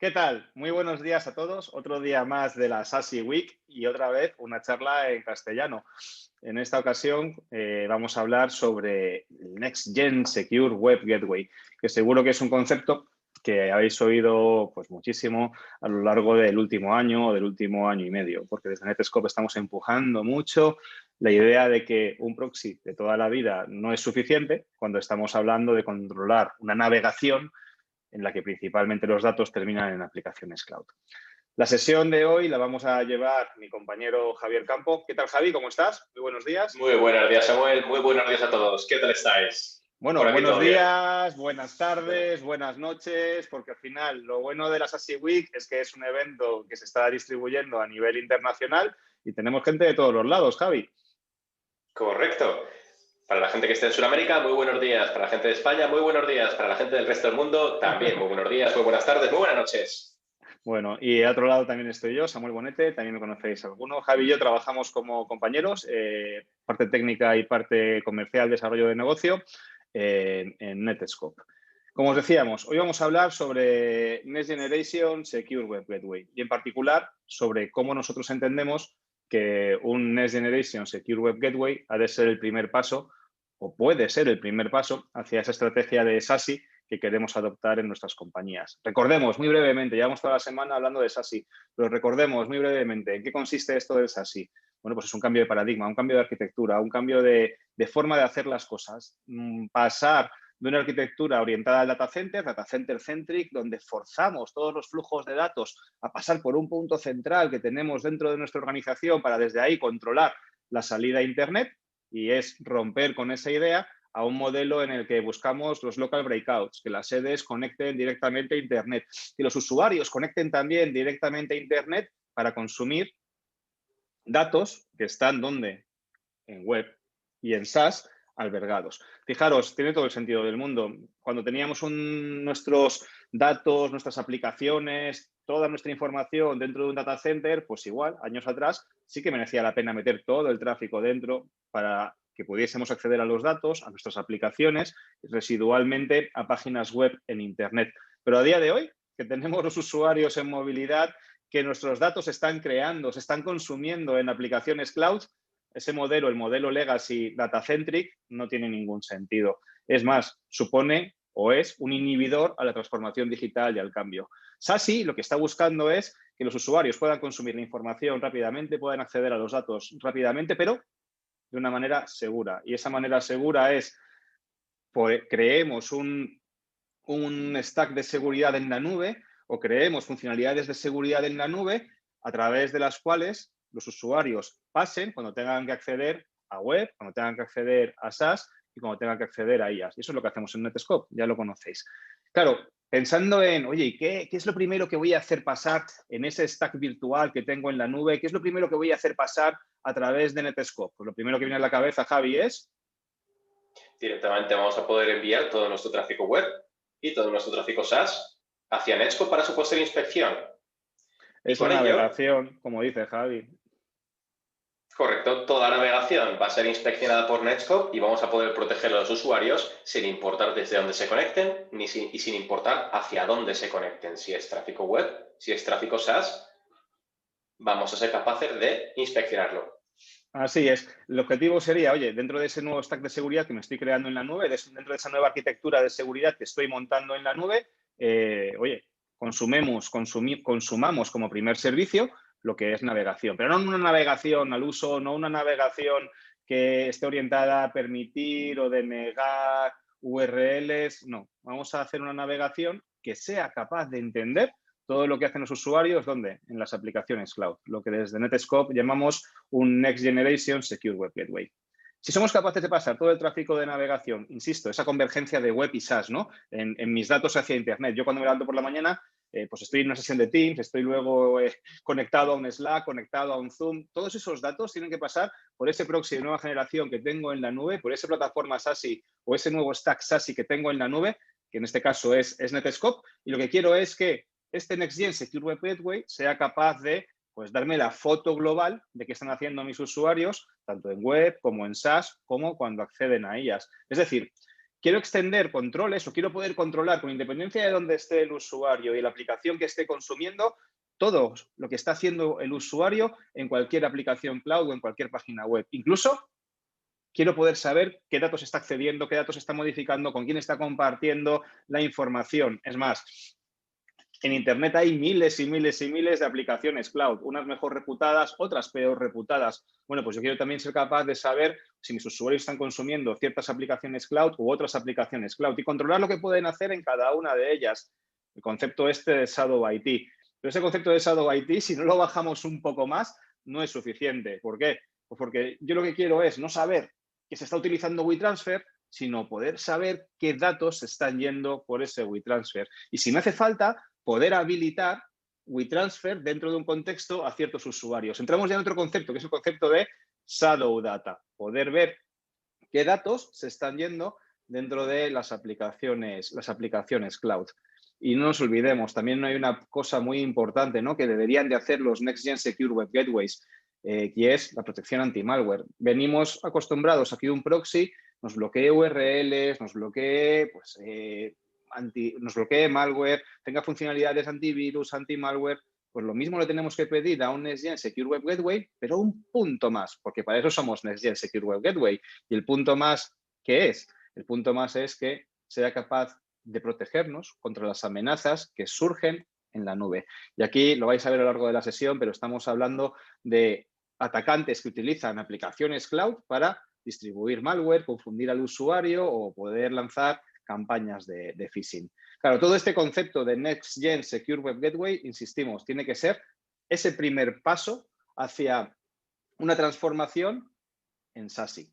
¿Qué tal? Muy buenos días a todos. Otro día más de la SASI Week y otra vez una charla en castellano. En esta ocasión vamos a hablar sobre el Next Gen Secure Web Gateway, que seguro que es un concepto que habéis oído pues, muchísimo a lo largo del último año o del último año y medio, porque desde Netscope estamos empujando mucho la idea de que un proxy de toda la vida no es suficiente cuando estamos hablando de controlar una navegación en la que principalmente los datos terminan en aplicaciones cloud. La sesión de hoy la vamos a llevar mi compañero Javier Campo. ¿Qué tal, Javi? ¿Cómo estás? Muy buenos días. Muy buenos días, Samuel. Muy buenos días a todos. ¿Qué tal estáis? Bueno, Por aquí buenos todo bien. días, buenas tardes, buenas noches, porque al final lo bueno de la SASI Week es que es un evento que se está distribuyendo a nivel internacional y tenemos gente de todos los lados, Javi. Correcto. Para la gente que esté en Sudamérica, muy buenos días. Para la gente de España, muy buenos días. Para la gente del resto del mundo, también muy buenos días, muy buenas tardes, muy buenas noches. Bueno, y de otro lado también estoy yo, Samuel Bonete, también me conocéis alguno. Javi y yo trabajamos como compañeros, parte técnica y parte comercial, desarrollo de negocio, en Netscope. Como os decíamos, hoy vamos a hablar sobre Next Generation Secure Web Gateway y en particular sobre cómo nosotros entendemos que un Next Generation Secure Web Gateway ha de ser el primer paso o puede ser el primer paso hacia esa estrategia de SASI que queremos adoptar en nuestras compañías. Recordemos muy brevemente, llevamos toda la semana hablando de SASI, pero recordemos muy brevemente en qué consiste esto del SASI. Bueno, pues es un cambio de paradigma, un cambio de arquitectura, un cambio de forma de hacer las cosas. Pasar de una arquitectura orientada al data center centric, donde forzamos todos los flujos de datos a pasar por un punto central que tenemos dentro de nuestra organización para desde ahí controlar la salida a Internet, y es romper con esa idea a un modelo en el que buscamos los local breakouts, que las sedes conecten directamente a Internet, que los usuarios conecten también directamente a Internet para consumir datos que están donde en web y en SaaS albergados. Fijaros, tiene todo el sentido del mundo. Cuando teníamos nuestros datos, nuestras aplicaciones, toda nuestra información dentro de un data center, pues igual, años atrás, sí que merecía la pena meter todo el tráfico dentro para que pudiésemos acceder a los datos, a nuestras aplicaciones, residualmente a páginas web en Internet. Pero a día de hoy, que tenemos los usuarios en movilidad, que nuestros datos se están creando, se están consumiendo en aplicaciones cloud, ese modelo, el modelo legacy data-centric, no tiene ningún sentido. Es más, supone o es un inhibidor a la transformación digital y al cambio. SASI lo que está buscando es que los usuarios puedan consumir la información rápidamente, puedan acceder a los datos rápidamente, pero de una manera segura. Y esa manera segura es, pues, creemos un stack de seguridad en la nube o creemos funcionalidades de seguridad en la nube a través de las cuales los usuarios pasen cuando tengan que acceder a web, cuando tengan que acceder a SaaS y cuando tengan que acceder a IaaS. Y eso es lo que hacemos en Netscope, ya lo conocéis. Claro, pensando en, oye, ¿y qué es lo primero que voy a hacer pasar en ese stack virtual que tengo en la nube? ¿Qué es lo primero que voy a hacer pasar a través de Netscope? Pues lo primero que viene a la cabeza, Javi, es... Directamente vamos a poder enviar todo nuestro tráfico web y todo nuestro tráfico SaaS hacia Netscope para su posterior inspección. Y Es con la ello, navegación, como dice Javi. correcto, toda la navegación va a ser inspeccionada por Netscope y vamos a poder proteger a los usuarios sin importar desde dónde se conecten y sin importar hacia dónde se conecten. Si es tráfico web, si es tráfico SaaS, vamos a ser capaces de inspeccionarlo. Así es. El objetivo sería, oye, dentro de ese nuevo stack de seguridad que me estoy creando en la nube, dentro de esa nueva arquitectura de seguridad que estoy montando en la nube, oye, consumamos como primer servicio lo que es navegación. Pero no una navegación al uso, no una navegación que esté orientada a permitir o denegar URLs. No, vamos a hacer una navegación que sea capaz de entender todo lo que hacen los usuarios, ¿dónde? En las aplicaciones cloud, lo que desde Netscope llamamos un Next Generation Secure Web Gateway. Si somos capaces de pasar todo el tráfico de navegación, insisto, esa convergencia de web y SaaS, ¿no? En mis datos hacia Internet. Yo cuando me levanto por la mañana, pues estoy en una sesión de Teams, estoy luego conectado a un Slack, conectado a un Zoom. Todos esos datos tienen que pasar por ese proxy de nueva generación que tengo en la nube, por esa plataforma SASI o ese nuevo stack SASI que tengo en la nube, que en este caso es Netscope. Y lo que quiero es que este Next Gen Secure Web Gateway sea capaz de pues darme la foto global de qué están haciendo mis usuarios, tanto en web como en SaaS, como cuando acceden a ellas. Es decir, quiero extender controles o quiero poder controlar con independencia de dónde esté el usuario y la aplicación que esté consumiendo, todo lo que está haciendo el usuario en cualquier aplicación cloud o en cualquier página web. Incluso quiero poder saber qué datos está accediendo, qué datos está modificando, con quién está compartiendo la información. Es más, en Internet hay miles y miles y miles de aplicaciones cloud, unas mejor reputadas, otras peor reputadas. Bueno, pues yo quiero también ser capaz de saber si mis usuarios están consumiendo ciertas aplicaciones cloud u otras aplicaciones cloud y controlar lo que pueden hacer en cada una de ellas. El concepto este de Shadow IT. Pero ese concepto de Shadow IT, si no lo bajamos un poco más, no es suficiente. ¿Por qué? Pues porque yo lo que quiero es no saber que se está utilizando WeTransfer, sino poder saber qué datos se están yendo por ese WeTransfer. Y si me hace falta, poder habilitar WeTransfer dentro de un contexto a ciertos usuarios. Entramos ya en otro concepto, que es el concepto de Shadow Data. Poder ver qué datos se están yendo dentro de las aplicaciones cloud. Y no nos olvidemos, también hay una cosa muy importante, ¿no?, que deberían de hacer los Next Gen Secure Web Gateways, que es la protección anti-malware. Venimos acostumbrados a que un proxy nos bloquee URLs, nos bloquee, pues, nos bloquee malware, tenga funcionalidades antivirus, anti-malware. Pues lo mismo le tenemos que pedir a un Next Gen Secure Web Gateway, pero un punto más, porque para eso somos Next Gen Secure Web Gateway. Y el punto más, ¿qué es? El punto más es que sea capaz de protegernos contra las amenazas que surgen en la nube. Y aquí lo vais a ver a lo largo de la sesión, pero estamos hablando de atacantes que utilizan aplicaciones cloud para distribuir malware, confundir al usuario o poder lanzar campañas de phishing. Claro, todo este concepto de Next Gen Secure Web Gateway, insistimos, tiene que ser ese primer paso hacia una transformación en SASE.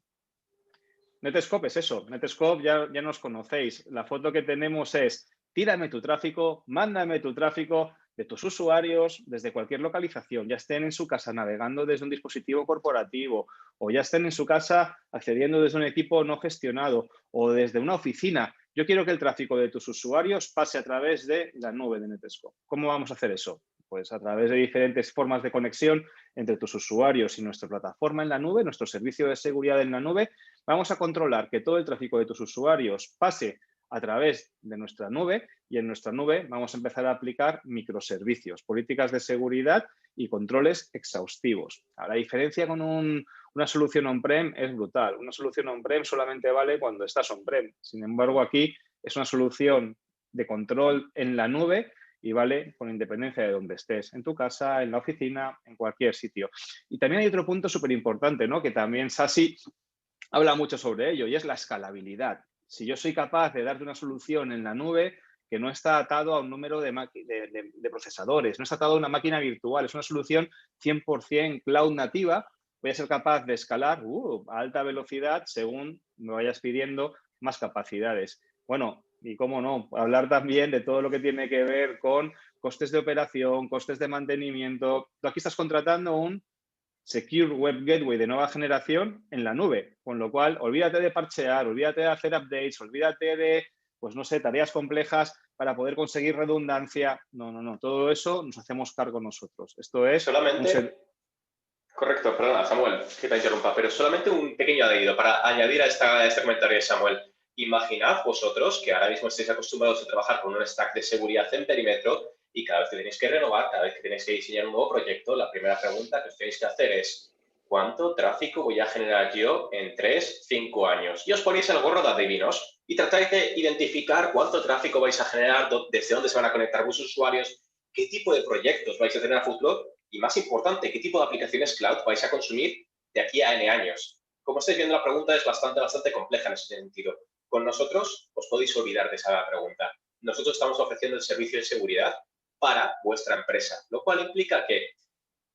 Netscope es eso. Netscope ya nos conocéis. La foto que tenemos es: tírame tu tráfico, mándame tu tráfico de tus usuarios desde cualquier localización, ya estén en su casa navegando desde un dispositivo corporativo o ya estén en su casa accediendo desde un equipo no gestionado o desde una oficina. Yo quiero que el tráfico de tus usuarios pase a través de la nube de Netscope. ¿Cómo vamos a hacer eso? Pues a través de diferentes formas de conexión entre tus usuarios y nuestra plataforma en la nube, nuestro servicio de seguridad en la nube. Vamos a controlar que todo el tráfico de tus usuarios pase a través de nuestra nube y en nuestra nube vamos a empezar a aplicar microservicios, políticas de seguridad y controles exhaustivos. La diferencia con una solución on-prem es brutal. Una solución on-prem solamente vale cuando estás on-prem. Sin embargo, aquí es una solución de control en la nube y vale con independencia de donde estés, en tu casa, en la oficina, en cualquier sitio. Y también hay otro punto súper importante, ¿no?, que también SASE habla mucho sobre ello, y es la escalabilidad. Si yo soy capaz de darte una solución en la nube que no está atado a un número de procesadores, no está atado a una máquina virtual, es una solución 100% cloud nativa, voy a ser capaz de escalar a alta velocidad según me vayas pidiendo más capacidades. Bueno, y cómo no, hablar también de todo lo que tiene que ver con costes de operación, costes de mantenimiento. Tú aquí estás contratando un Secure Web Gateway de nueva generación en la nube, con lo cual olvídate de parchear, olvídate de hacer updates, olvídate de, pues no sé, tareas complejas para poder conseguir redundancia. No, todo eso nos hacemos cargo nosotros. Esto es... Correcto, perdona, Samuel, que te interrumpa, pero solamente un pequeño añadido para añadir a este comentario de Samuel. Imaginad vosotros que ahora mismo estáis acostumbrados a trabajar con un stack de seguridad en perímetro y cada vez que tenéis que renovar, cada vez que tenéis que diseñar un nuevo proyecto, la primera pregunta que os tenéis que hacer es: ¿cuánto tráfico voy a generar yo en 3, 5 años? Y os ponéis el gorro de adivinos y tratáis de identificar cuánto tráfico vais a generar, desde dónde se van a conectar vuestros usuarios, qué tipo de proyectos vais a tener a futuro y, más importante, qué tipo de aplicaciones cloud vais a consumir de aquí a N años. Como estáis viendo, la pregunta es bastante compleja en ese sentido. Con nosotros os podéis olvidar de esa pregunta. Nosotros estamos ofreciendo el servicio de seguridad para vuestra empresa, lo cual implica que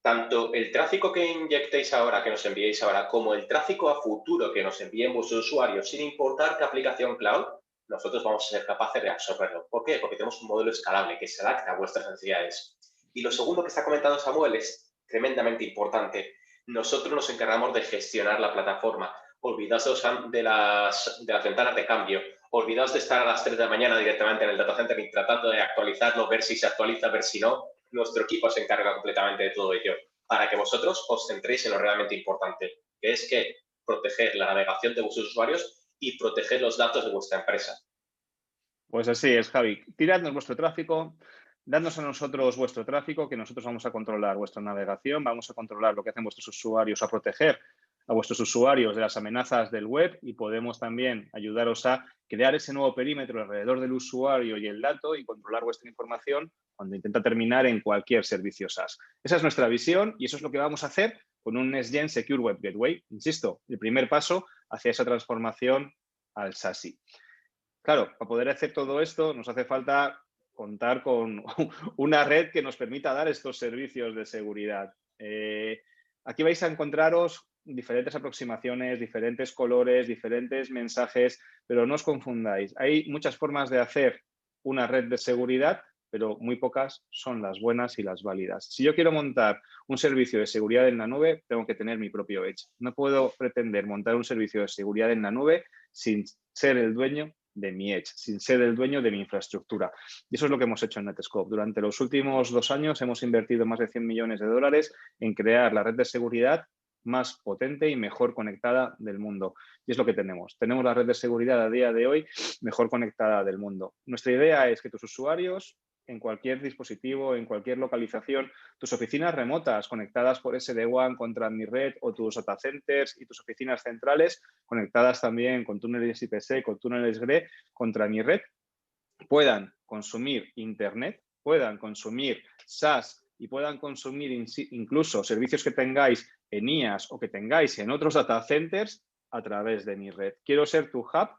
tanto el tráfico que inyectéis ahora, que nos enviéis ahora, como el tráfico a futuro que nos envíen vuestros usuarios, sin importar qué aplicación cloud, nosotros vamos a ser capaces de absorberlo. ¿Por qué? Porque tenemos un modelo escalable que se adapta a vuestras necesidades. Y lo segundo que está comentando Samuel es tremendamente importante. Nosotros nos encargamos de gestionar la plataforma. Olvidaos de las ventanas de cambio. Olvidaos de estar a las 3 de la mañana directamente en el data center y tratando de actualizarlo, ver si se actualiza, ver si no. Nuestro equipo se encarga completamente de todo ello para que vosotros os centréis en lo realmente importante, que es que proteger la navegación de vuestros usuarios y proteger los datos de vuestra empresa. Pues así es, Javi. Tiradnos vuestro tráfico, dadnos a nosotros vuestro tráfico, que nosotros vamos a controlar vuestra navegación, vamos a controlar lo que hacen vuestros usuarios, a proteger a vuestros usuarios de las amenazas del web y podemos también ayudaros a crear ese nuevo perímetro alrededor del usuario y el dato y controlar vuestra información cuando intenta terminar en cualquier servicio SaaS. Esa es nuestra visión y eso es lo que vamos a hacer con un Next-Gen Secure Web Gateway. Insisto, el primer paso hacia esa transformación al SASI. Claro, para poder hacer todo esto nos hace falta contar con una red que nos permita dar estos servicios de seguridad. Aquí vais a encontraros diferentes aproximaciones, diferentes colores, diferentes mensajes, pero no os confundáis. Hay muchas formas de hacer una red de seguridad, pero muy pocas son las buenas y las válidas. Si yo quiero montar un servicio de seguridad en la nube, tengo que tener mi propio Edge. No puedo pretender montar un servicio de seguridad en la nube sin ser el dueño de mi Edge, sin ser el dueño de mi infraestructura. Y eso es lo que hemos hecho en Netscope. Durante los últimos 2 años hemos invertido más de 100 millones de dólares en crear la red de seguridad más potente y mejor conectada del mundo. Y es lo que tenemos. Tenemos la red de seguridad a día de hoy mejor conectada del mundo. Nuestra idea es que tus usuarios, en cualquier dispositivo, en cualquier localización, tus oficinas remotas conectadas por SD-WAN contra mi red o tus data centers y tus oficinas centrales conectadas también con túneles IPC, con túneles GRE contra mi red, puedan consumir Internet, puedan consumir SaaS y puedan consumir incluso servicios que tengáis en IaaS o que tengáis en otros data centers a través de mi red. Quiero ser tu hub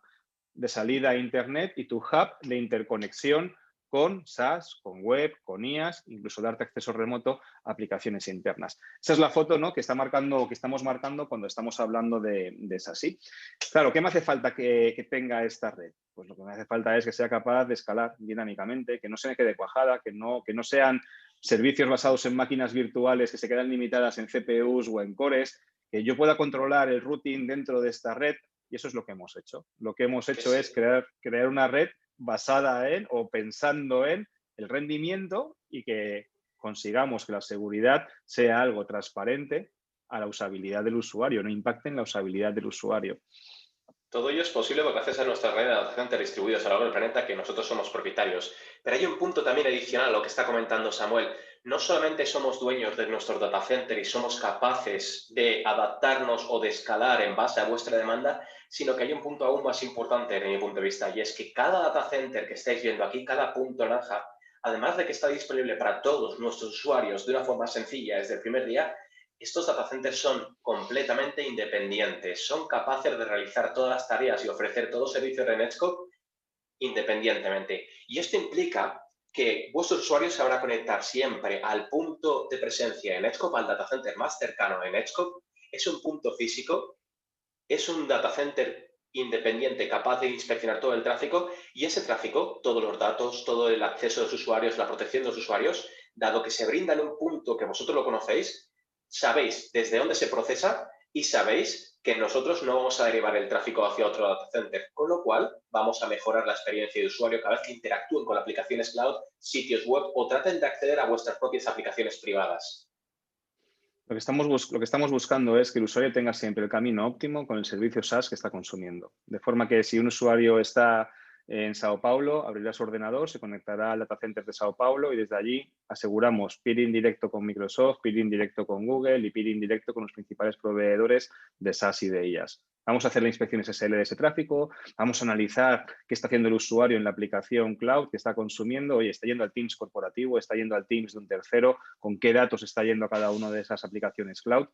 de salida a Internet y tu hub de interconexión con SaaS, con web, con IaaS, incluso darte acceso remoto a aplicaciones internas. Esa es la foto, ¿no?, que estamos marcando cuando estamos hablando de SASI. Claro, ¿qué me hace falta que tenga esta red? Pues lo que me hace falta es que sea capaz de escalar dinámicamente, que no se me quede cuajada, que no sean servicios basados en máquinas virtuales que se quedan limitadas en CPUs o en cores, que yo pueda controlar el routing dentro de esta red. Y eso es lo que hemos hecho. Lo que hemos hecho es crear una red basada en o pensando en el rendimiento y que consigamos que la seguridad sea algo transparente a la usabilidad del usuario, no impacte en la usabilidad del usuario. Todo ello es posible gracias a nuestra red de data centers distribuidos a lo largo del planeta, que nosotros somos propietarios. Pero hay un punto también adicional a lo que está comentando Samuel. No solamente somos dueños de nuestro data center y somos capaces de adaptarnos o de escalar en base a vuestra demanda, sino que hay un punto aún más importante desde mi punto de vista, y es que cada data center que estáis viendo aquí, cada punto naranja, además de que está disponible para todos nuestros usuarios de una forma sencilla desde el primer día, estos data centers son completamente independientes, son capaces de realizar todas las tareas y ofrecer todos los servicios de Netscope independientemente. Y esto implica que vuestros usuarios se van a conectar siempre al punto de presencia en Netscope, al data center más cercano en Netscope. Es un punto físico, es un data center independiente capaz de inspeccionar todo el tráfico y ese tráfico, todos los datos, todo el acceso de los usuarios, la protección de los usuarios, dado que se brinda en un punto que vosotros lo conocéis, sabéis desde dónde se procesa y sabéis que nosotros no vamos a derivar el tráfico hacia otro data center, con lo cual vamos a mejorar la experiencia de usuario cada vez que interactúen con aplicaciones cloud, sitios web o traten de acceder a vuestras propias aplicaciones privadas. Lo que estamos buscando es que el usuario tenga siempre el camino óptimo con el servicio SaaS que está consumiendo. De forma que si un usuario está en Sao Paulo, abrirá su ordenador, se conectará al data center de Sao Paulo y desde allí aseguramos peering directo con Microsoft, peering directo con Google y peering directo con los principales proveedores de SaaS y de IaaS. Vamos a hacer la inspección SSL de ese tráfico, vamos a analizar qué está haciendo el usuario en la aplicación cloud que está consumiendo. Oye, está yendo al Teams corporativo, está yendo al Teams de un tercero, con qué datos está yendo a cada una de esas aplicaciones cloud.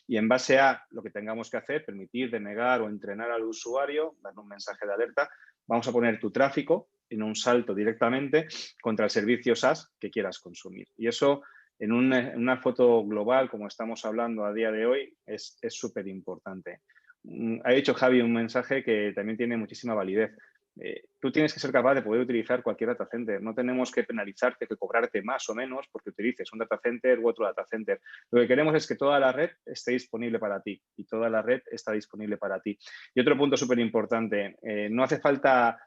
Y en base a lo que tengamos que hacer, permitir, denegar o entrenar al usuario, darle un mensaje de alerta, vamos a poner tu tráfico en un salto directamente contra el servicio SaaS que quieras consumir. Y eso, en una foto global, como estamos hablando a día de hoy, es súper importante. Ha dicho Javi un mensaje que también tiene muchísima validez. Tú tienes que ser capaz de poder utilizar cualquier data center. No tenemos que penalizarte, que cobrarte más o menos porque utilices un data center u otro data center. Lo que queremos es que toda la red esté disponible para ti y toda la red está disponible para ti. Y otro punto súper importante, no hace falta,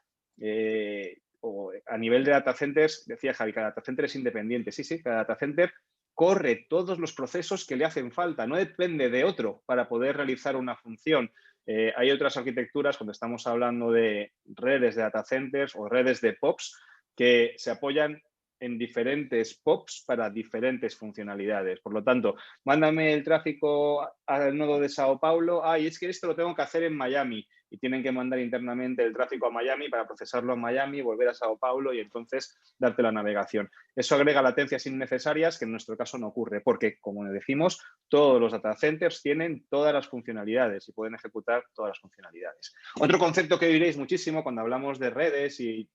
a nivel de data centers, decía Javi, cada data center es independiente. Sí, cada data center corre todos los procesos que le hacen falta, no depende de otro para poder realizar una función. Hay otras arquitecturas cuando estamos hablando de redes de data centers o redes de POPs que se apoyan en diferentes POPs para diferentes funcionalidades. Por lo tanto, mándame el tráfico al nodo de Sao Paulo. Y es que esto lo tengo que hacer en Miami y tienen que mandar internamente el tráfico a Miami para procesarlo en Miami, volver a Sao Paulo y entonces darte la navegación. Eso agrega latencias innecesarias que en nuestro caso no ocurre porque, como decimos, todos los data centers tienen todas las funcionalidades y pueden ejecutar todas las funcionalidades. Otro concepto que oiréis muchísimo cuando hablamos de redes y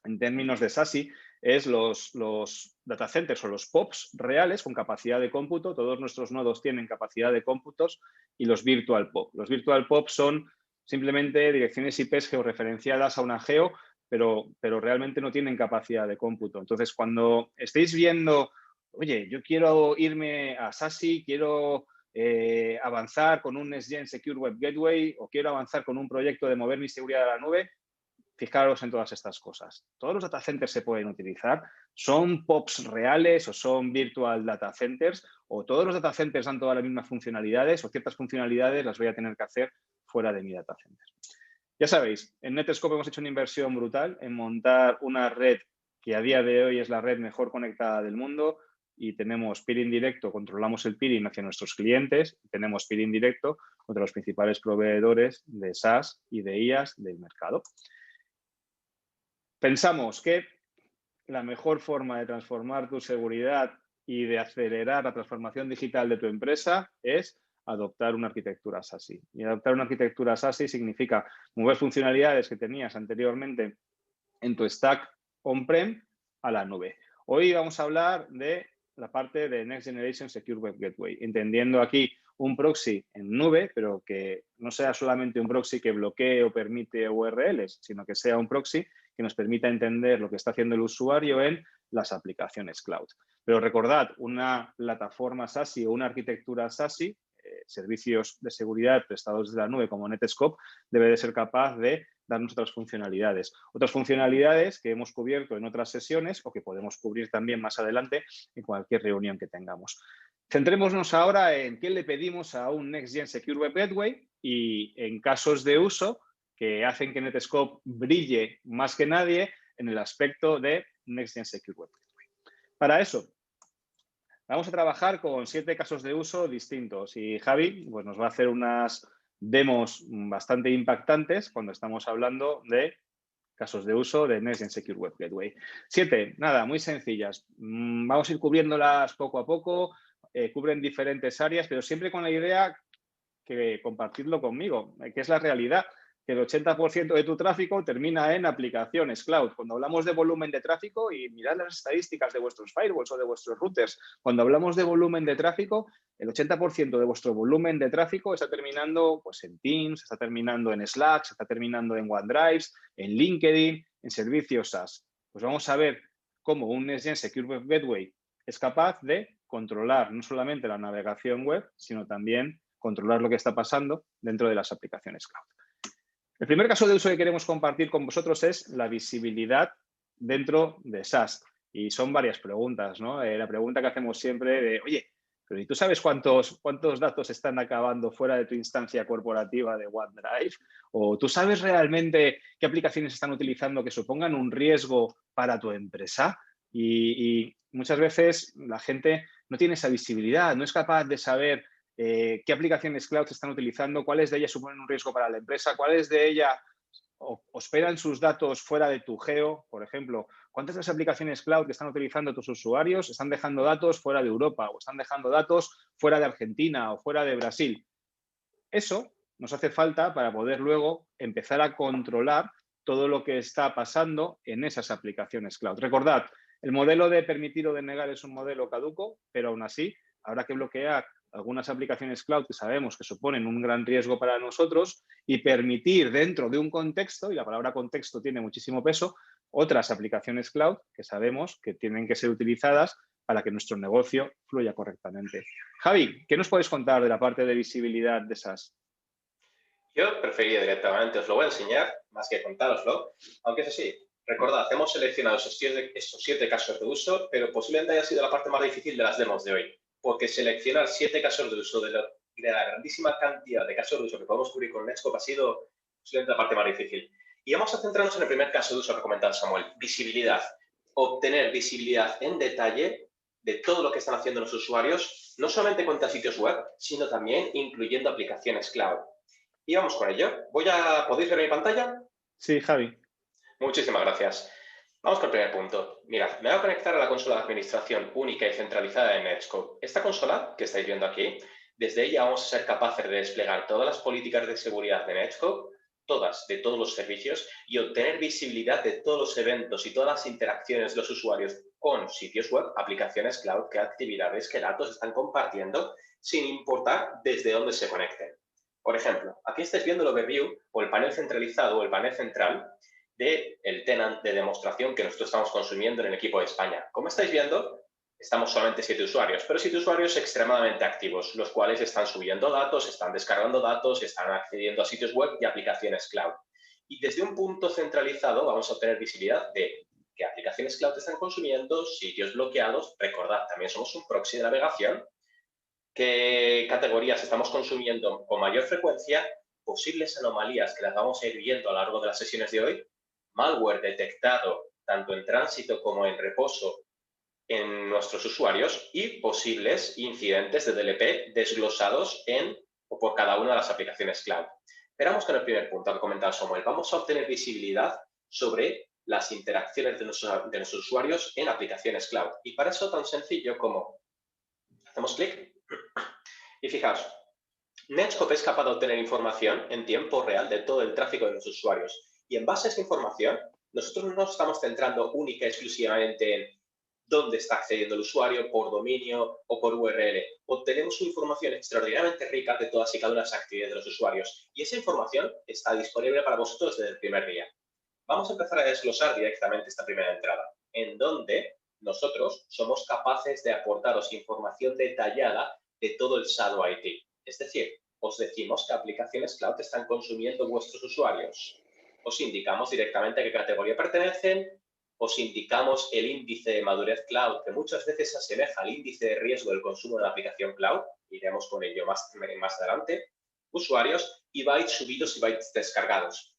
en términos de SASE es los data centers o los POPs reales con capacidad de cómputo. Todos nuestros nodos tienen capacidad de cómputos y los virtual POP. Los virtual POP son simplemente direcciones IP georreferenciadas a una geo, pero realmente no tienen capacidad de cómputo. Entonces, cuando estéis viendo, oye, yo quiero irme a SASE, quiero avanzar con un Next-Gen Secure Web Gateway o quiero avanzar con un proyecto de mover mi seguridad a la nube, fijaros en todas estas cosas. Todos los data centers se pueden utilizar. ¿Son POPs reales o son virtual data centers? ¿O todos los data centers dan todas las mismas funcionalidades o ciertas funcionalidades las voy a tener que hacer fuera de mi data center? Ya sabéis, en Netscope hemos hecho una inversión brutal en montar una red que a día de hoy es la red mejor conectada del mundo y tenemos peering directo, controlamos el peering hacia nuestros clientes, tenemos peering directo contra los principales proveedores de SaaS y de IaaS del mercado. Pensamos que la mejor forma de transformar tu seguridad y de acelerar la transformación digital de tu empresa es adoptar una arquitectura SASE. Y adoptar una arquitectura SASE significa mover funcionalidades que tenías anteriormente en tu stack on-prem a la nube. Hoy vamos a hablar de la parte de Next Generation Secure Web Gateway, entendiendo aquí un proxy en nube, pero que no sea solamente un proxy que bloquee o permite URLs, sino que sea un proxy que nos permita entender lo que está haciendo el usuario en las aplicaciones cloud. Pero recordad, una plataforma SASE o una arquitectura SASE, servicios de seguridad prestados desde la nube como Netscope, debe de ser capaz de darnos otras funcionalidades. Otras funcionalidades que hemos cubierto en otras sesiones o que podemos cubrir también más adelante en cualquier reunión que tengamos. Centrémonos ahora en qué le pedimos a un Next-Gen Secure Web Gateway y en casos de uso que hacen que Netscope brille más que nadie en el aspecto de Next-Gen Secure Web Gateway. Para eso, vamos a trabajar con 7 casos de uso distintos y Javi pues, nos va a hacer unas demos bastante impactantes cuando estamos hablando de casos de uso de Next-Gen Secure Web Gateway. 7, nada, muy sencillas. Vamos a ir cubriéndolas poco a poco, cubren diferentes áreas, pero siempre con la idea que compartirlo conmigo, que es la realidad, que el 80% de tu tráfico termina en aplicaciones cloud. Cuando hablamos de volumen de tráfico, y mirad las estadísticas de vuestros firewalls o de vuestros routers, cuando hablamos de volumen de tráfico, el 80% de vuestro volumen de tráfico está terminando pues, en Teams, está terminando en Slack, está terminando en OneDrive, en LinkedIn, en servicios SaaS. Pues vamos a ver cómo un Next-Gen Secure Web Gateway es capaz de controlar no solamente la navegación web, sino también controlar lo que está pasando dentro de las aplicaciones cloud. El primer caso de uso que queremos compartir con vosotros es la visibilidad dentro de SaaS. Y son varias preguntas, ¿no? La pregunta que hacemos siempre de, oye, pero ¿y tú sabes cuántos datos están acabando fuera de tu instancia corporativa de OneDrive? ¿O tú sabes realmente qué aplicaciones están utilizando que supongan un riesgo para tu empresa? Y muchas veces la gente no tiene esa visibilidad, no es capaz de saber qué aplicaciones cloud se están utilizando, cuáles de ellas suponen un riesgo para la empresa, cuáles de ellas hospedan sus datos fuera de tu geo, por ejemplo, cuántas de las aplicaciones cloud que están utilizando tus usuarios están dejando datos fuera de Europa o están dejando datos fuera de Argentina o fuera de Brasil. Eso nos hace falta para poder luego empezar a controlar todo lo que está pasando en esas aplicaciones cloud. Recordad, el modelo de permitir o denegar es un modelo caduco, pero aún así habrá que bloquear algunas aplicaciones cloud que sabemos que suponen un gran riesgo para nosotros y permitir dentro de un contexto, y la palabra contexto tiene muchísimo peso, otras aplicaciones cloud que sabemos que tienen que ser utilizadas para que nuestro negocio fluya correctamente. Javi, ¿qué nos puedes contar de la parte de visibilidad de SaaS? Yo preferiría directamente, os lo voy a enseñar, más que contároslo, aunque es así. Recordad, hemos seleccionado estos 7 casos de uso, pero posiblemente haya sido la parte más difícil de las demos de hoy, porque seleccionar 7 casos de uso de de la grandísima cantidad de casos de uso que podemos cubrir con Netscope ha sido posiblemente la parte más difícil. Y vamos a centrarnos en el primer caso de uso que comentaba Samuel, visibilidad. Obtener visibilidad en detalle de todo lo que están haciendo los usuarios, no solamente cuenta sitios web, sino también incluyendo aplicaciones cloud. Y vamos con ello. ¿Podéis ver mi pantalla? Sí, Javi. Muchísimas gracias. Vamos con el primer punto. Mirad, me voy a conectar a la consola de administración única y centralizada de Netscope. Esta consola que estáis viendo aquí, desde ella vamos a ser capaces de desplegar todas las políticas de seguridad de Netscope, todas, de todos los servicios, y obtener visibilidad de todos los eventos y todas las interacciones de los usuarios con sitios web, aplicaciones cloud, qué actividades, qué datos están compartiendo, sin importar desde dónde se conecten. Por ejemplo, aquí estáis viendo el overview o el panel centralizado o el panel central del tenant de demostración que nosotros estamos consumiendo en el equipo de España. Como estáis viendo, estamos solamente 7 usuarios, pero 7 usuarios extremadamente activos, los cuales están subiendo datos, están descargando datos, están accediendo a sitios web y aplicaciones cloud. Y desde un punto centralizado vamos a obtener visibilidad de qué aplicaciones cloud están consumiendo, sitios bloqueados. Recordad, también somos un proxy de navegación. Qué categorías estamos consumiendo con mayor frecuencia, posibles anomalías que las vamos a ir viendo a lo largo de las sesiones de hoy, malware detectado tanto en tránsito como en reposo en nuestros usuarios y posibles incidentes de DLP desglosados en o por cada una de las aplicaciones cloud. Esperamos con el primer punto que comentaba Samuel. Vamos a obtener visibilidad sobre las interacciones de nuestros usuarios en aplicaciones cloud. Y para eso tan sencillo como hacemos clic y fijaos, Netscope es capaz de obtener información en tiempo real de todo el tráfico de los usuarios. Y en base a esa información, nosotros no nos estamos centrando única y exclusivamente en dónde está accediendo el usuario, por dominio o por URL. Obtenemos una información extraordinariamente rica de todas y cada una de las actividades de los usuarios. Y esa información está disponible para vosotros desde el primer día. Vamos a empezar a desglosar directamente esta primera entrada, en donde nosotros somos capaces de aportaros información detallada de todo el shadow IT. Es decir, os decimos qué aplicaciones cloud están consumiendo vuestros usuarios. Os indicamos directamente a qué categoría pertenecen, os indicamos el índice de madurez cloud, que muchas veces se asemeja al índice de riesgo del consumo de la aplicación cloud, iremos con ello más adelante, usuarios y bytes subidos y bytes descargados.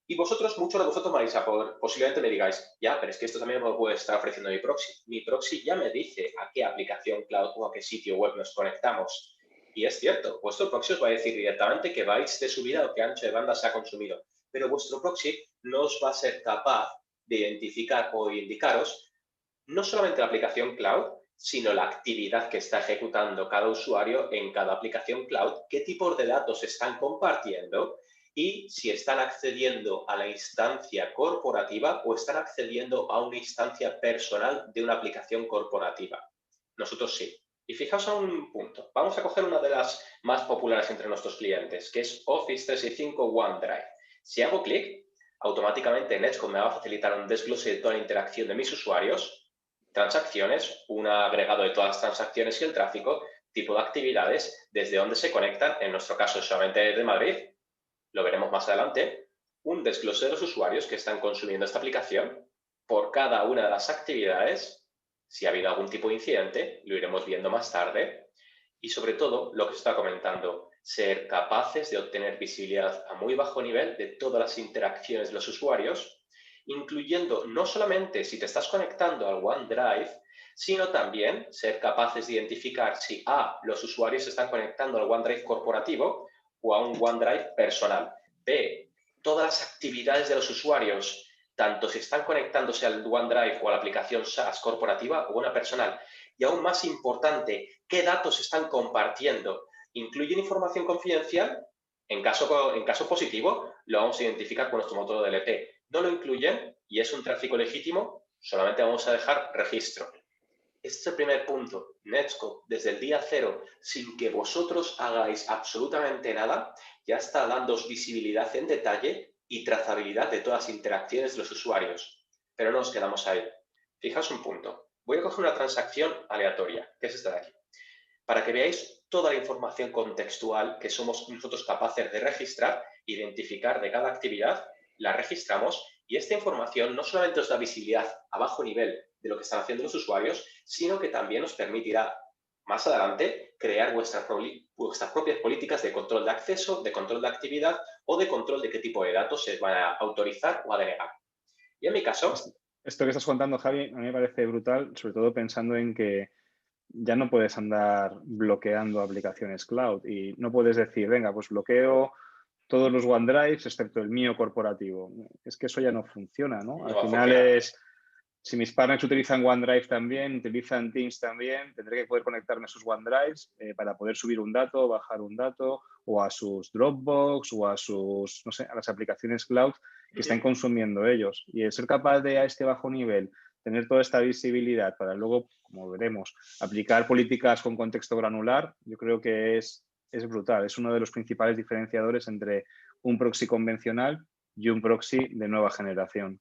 Y vosotros, muchos de vosotros posiblemente me digáis, ya, pero es que esto también me lo puede estar ofreciendo mi proxy. Mi proxy ya me dice a qué aplicación cloud o a qué sitio web nos conectamos. Y es cierto, vuestro proxy os va a decir directamente qué bytes de subida o qué ancho de banda se ha consumido. Pero vuestro proxy no os va a ser capaz de identificar o indicaros no solamente la aplicación cloud, sino la actividad que está ejecutando cada usuario en cada aplicación cloud, qué tipos de datos están compartiendo y si están accediendo a la instancia corporativa o están accediendo a una instancia personal de una aplicación corporativa. Nosotros sí. Y fijaos a un punto. Vamos a coger una de las más populares entre nuestros clientes, que es Office 365 OneDrive. Si hago clic, automáticamente Netscope me va a facilitar un desglose de toda la interacción de mis usuarios, transacciones, un agregado de todas las transacciones y el tráfico, tipo de actividades, desde dónde se conectan, en nuestro caso solamente desde Madrid, lo veremos más adelante, un desglose de los usuarios que están consumiendo esta aplicación por cada una de las actividades, si ha habido algún tipo de incidente, lo iremos viendo más tarde, y sobre todo, lo que está comentando, ser capaces de obtener visibilidad a muy bajo nivel de todas las interacciones de los usuarios, incluyendo no solamente si te estás conectando al OneDrive, sino también ser capaces de identificar si los usuarios se están conectando al OneDrive corporativo o a un OneDrive personal. B, todas las actividades de los usuarios, tanto si están conectándose al OneDrive o a la aplicación SaaS corporativa o una personal. Y aún más importante, ¿qué datos están compartiendo? ¿Incluyen información confidencial? En caso positivo, lo vamos a identificar con nuestro motor de DLP. ¿No lo incluyen y es un tráfico legítimo? Solamente vamos a dejar registro. Este es el primer punto. Netscope, desde el día cero, sin que vosotros hagáis absolutamente nada, ya está dándoos visibilidad en detalle y trazabilidad de todas las interacciones de los usuarios. Pero no nos quedamos ahí. Fijaos un punto. Voy a coger una transacción aleatoria, que es esta de aquí, para que veáis toda la información contextual que somos nosotros capaces de registrar, identificar de cada actividad, la registramos y esta información no solamente os da visibilidad a bajo nivel de lo que están haciendo los usuarios, sino que también nos permitirá más adelante, crear vuestras propias políticas de control de acceso, de control de actividad o de control de qué tipo de datos se van a autorizar o a denegar. Y en mi caso, Esto que estás contando, Javi, a mí me parece brutal, sobre todo pensando en que ya no puedes andar bloqueando aplicaciones cloud y no puedes decir, venga, pues bloqueo todos los OneDrives excepto el mío corporativo. Es que eso ya no funciona, ¿no? no Al va a final funcionar. es, si mis partners utilizan OneDrive también, utilizan Teams también, tendré que poder conectarme a sus OneDrives para poder subir un dato, bajar un dato, o a sus Dropbox, o a sus, no sé, a las aplicaciones cloud que están consumiendo ellos. Y el ser capaz de, a este bajo nivel, tener toda esta visibilidad para luego, como veremos, aplicar políticas con contexto granular, yo creo que es brutal. Es uno de los principales diferenciadores entre un proxy convencional y un proxy de nueva generación.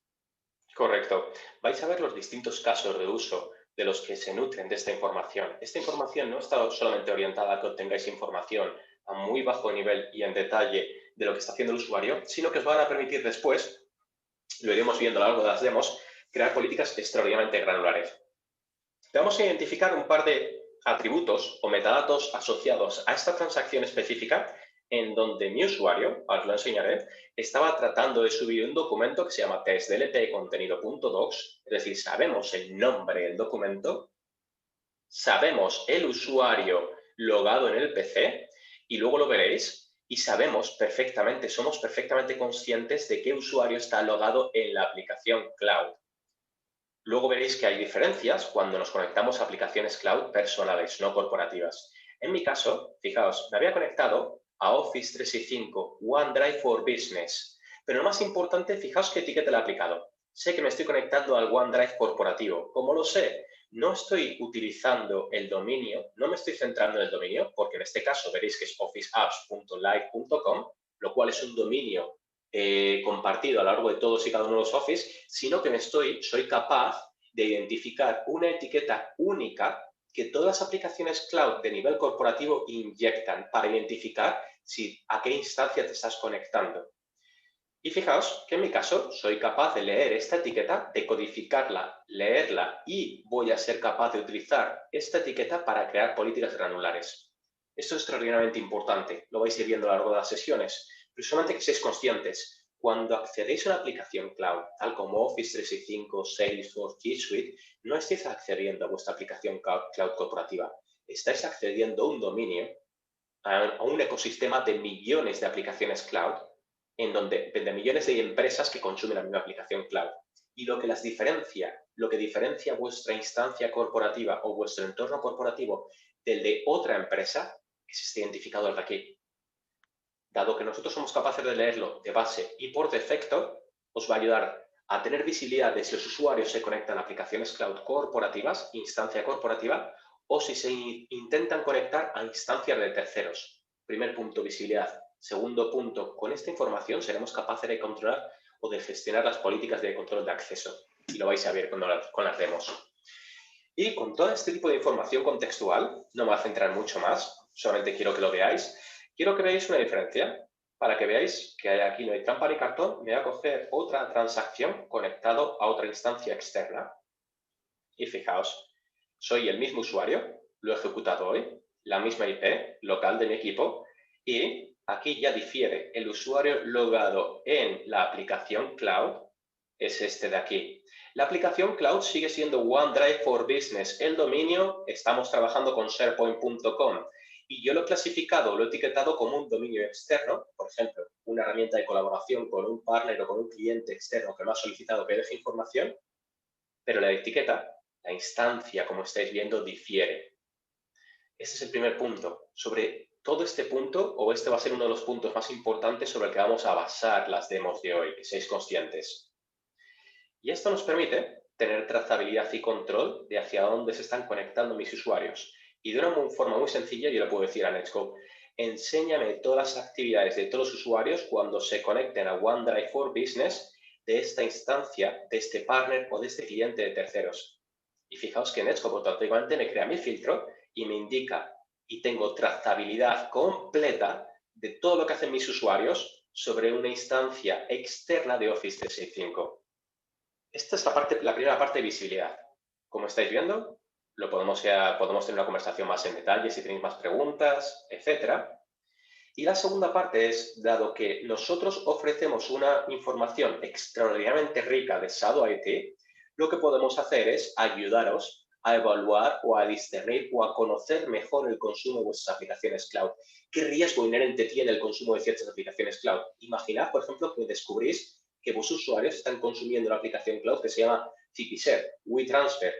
Correcto. Vais a ver los distintos casos de uso de los que se nutren de esta información. Esta información no está solamente orientada a que obtengáis información a muy bajo nivel y en detalle de lo que está haciendo el usuario, sino que os van a permitir después, lo iremos viendo a lo largo de las demos, crear políticas extraordinariamente granulares. Vamos a identificar un par de atributos o metadatos asociados a esta transacción específica en donde mi usuario, ahora os lo enseñaré, estaba tratando de subir un documento que se llama testdlt contenido.docs, es decir, sabemos el nombre del documento, sabemos el usuario logado en el PC y luego lo veréis y sabemos perfectamente, somos perfectamente conscientes de qué usuario está logado en la aplicación cloud. Luego veréis que hay diferencias cuando nos conectamos a aplicaciones cloud personales, no corporativas. En mi caso, fijaos, me había conectado a Office 365 OneDrive for Business, pero lo más importante, fijaos qué etiqueta le he aplicado. Sé que me estoy conectando al OneDrive corporativo. ¿Cómo lo sé? No estoy utilizando el dominio, no me estoy centrando en el dominio, porque en este caso veréis que es officeapps.live.com, lo cual es un dominio compartido a lo largo de todos y cada uno de los Office, sino que soy capaz de identificar una etiqueta única que todas las aplicaciones cloud de nivel corporativo inyectan para identificar a qué instancia te estás conectando. Y fijaos que en mi caso soy capaz de leer esta etiqueta, decodificarla, leerla y voy a ser capaz de utilizar esta etiqueta para crear políticas granulares. Esto es extraordinariamente importante, lo vais a ir viendo a lo largo de las sesiones, pero solamente que seáis conscientes. Cuando accedéis a una aplicación cloud, tal como Office 365, Salesforce, G Suite, no estáis accediendo a vuestra aplicación cloud corporativa, estáis accediendo a un dominio, a un ecosistema de millones de aplicaciones cloud en donde de millones de empresas que consumen la misma aplicación cloud. Y lo que diferencia vuestra instancia corporativa o vuestro entorno corporativo del de otra empresa es este identificador de aquí. Dado que nosotros somos capaces de leerlo de base y por defecto, os va a ayudar a tener visibilidad de si los usuarios se conectan a aplicaciones cloud corporativas, instancia corporativa, o si se intentan conectar a instancias de terceros. Primer punto, visibilidad. Segundo punto, con esta información seremos capaces de controlar o de gestionar las políticas de control de acceso. Y lo vais a ver con las demos. Y con todo este tipo de información contextual, no me voy a centrar mucho más, solamente quiero que lo veáis. Quiero que veáis una diferencia. Para que veáis que aquí no hay trampa ni cartón, me voy a coger otra transacción conectado a otra instancia externa. Y fijaos, soy el mismo usuario, lo he ejecutado hoy, la misma IP local de mi equipo, y aquí ya difiere. El usuario logado en la aplicación cloud es este de aquí. La aplicación cloud sigue siendo OneDrive for Business. El dominio, estamos trabajando con sharepoint.com. Y yo lo he clasificado, lo he etiquetado como un dominio externo, por ejemplo, una herramienta de colaboración con un partner o con un cliente externo que me ha solicitado que deje información, pero la etiqueta, la instancia, como estáis viendo, difiere. Este es el primer punto. Sobre todo este punto, o este va a ser uno de los puntos más importantes sobre el que vamos a basar las demos de hoy, que seáis conscientes. Y esto nos permite tener trazabilidad y control de hacia dónde se están conectando mis usuarios. Y de una forma muy sencilla, yo le puedo decir a Netscope, enséñame todas las actividades de todos los usuarios cuando se conecten a OneDrive for Business de esta instancia, de este partner o de este cliente de terceros. Y fijaos que Netscope automáticamente me crea mi filtro y me indica y tengo trazabilidad completa de todo lo que hacen mis usuarios sobre una instancia externa de Office 365. Esta es la primera parte de visibilidad. Como estáis viendo, podemos tener una conversación más en detalle si tenéis más preguntas, etcétera. Y la segunda parte es, dado que nosotros ofrecemos una información extraordinariamente rica de Shadow IT, lo que podemos hacer es ayudaros a evaluar o a discernir o a conocer mejor el consumo de vuestras aplicaciones cloud. ¿Qué riesgo inherente tiene el consumo de ciertas aplicaciones cloud? Imaginad, por ejemplo, que descubrís que vuestros usuarios están consumiendo una aplicación cloud que se llama CPShare, WeTransfer,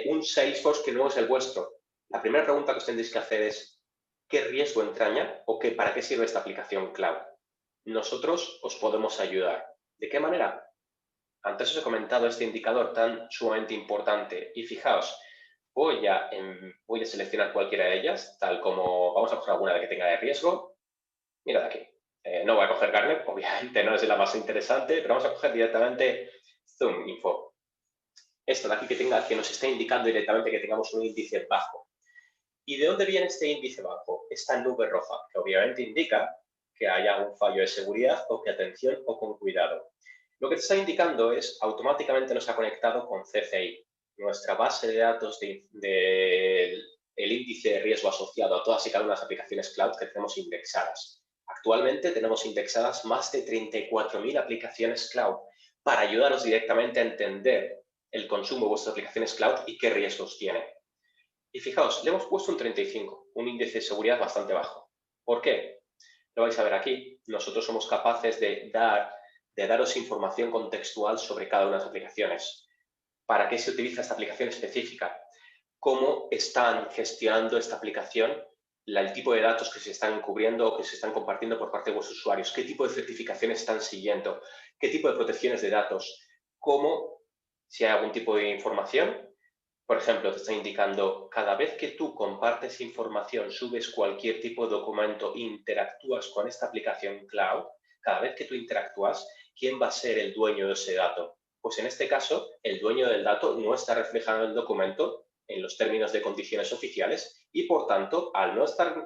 un Salesforce que no es el vuestro. La primera pregunta que os tendréis que hacer es, ¿qué riesgo entraña o para qué sirve esta aplicación cloud? Nosotros os podemos ayudar. ¿De qué manera? Antes os he comentado este indicador tan sumamente importante y fijaos, voy a seleccionar cualquiera de ellas, tal como vamos a coger alguna de que tenga de riesgo. Mirad aquí. No voy a coger Gartner, obviamente no es la más interesante, pero vamos a coger directamente Zoom Info. Esto de aquí que nos esté indicando directamente que tengamos un índice bajo. ¿Y de dónde viene este índice bajo? Esta nube roja, que obviamente indica que haya un fallo de seguridad o que atención o con cuidado. Lo que te está indicando es automáticamente nos ha conectado con CCI, nuestra base de datos del índice de riesgo asociado a todas y cada una de las aplicaciones cloud que tenemos indexadas. Actualmente tenemos indexadas más de 34.000 aplicaciones cloud para ayudaros directamente a entender el consumo de vuestras aplicaciones cloud y qué riesgos tiene. Y fijaos, le hemos puesto un 35, un índice de seguridad bastante bajo. ¿Por qué? Lo vais a ver aquí. Nosotros somos capaces de daros información contextual sobre cada una de las aplicaciones. ¿Para qué se utiliza esta aplicación específica? ¿Cómo están gestionando esta aplicación? El tipo de datos que se están cubriendo o que se están compartiendo por parte de vuestros usuarios. ¿Qué tipo de certificaciones están siguiendo? ¿Qué tipo de protecciones de datos? ¿Cómo, si hay algún tipo de información? Por ejemplo, te está indicando, cada vez que tú compartes información, subes cualquier tipo de documento, interactúas con esta aplicación cloud, cada vez que tú interactúas, ¿quién va a ser el dueño de ese dato? Pues en este caso, el dueño del dato no está reflejado en el documento en los términos de condiciones oficiales y, por tanto, al no estar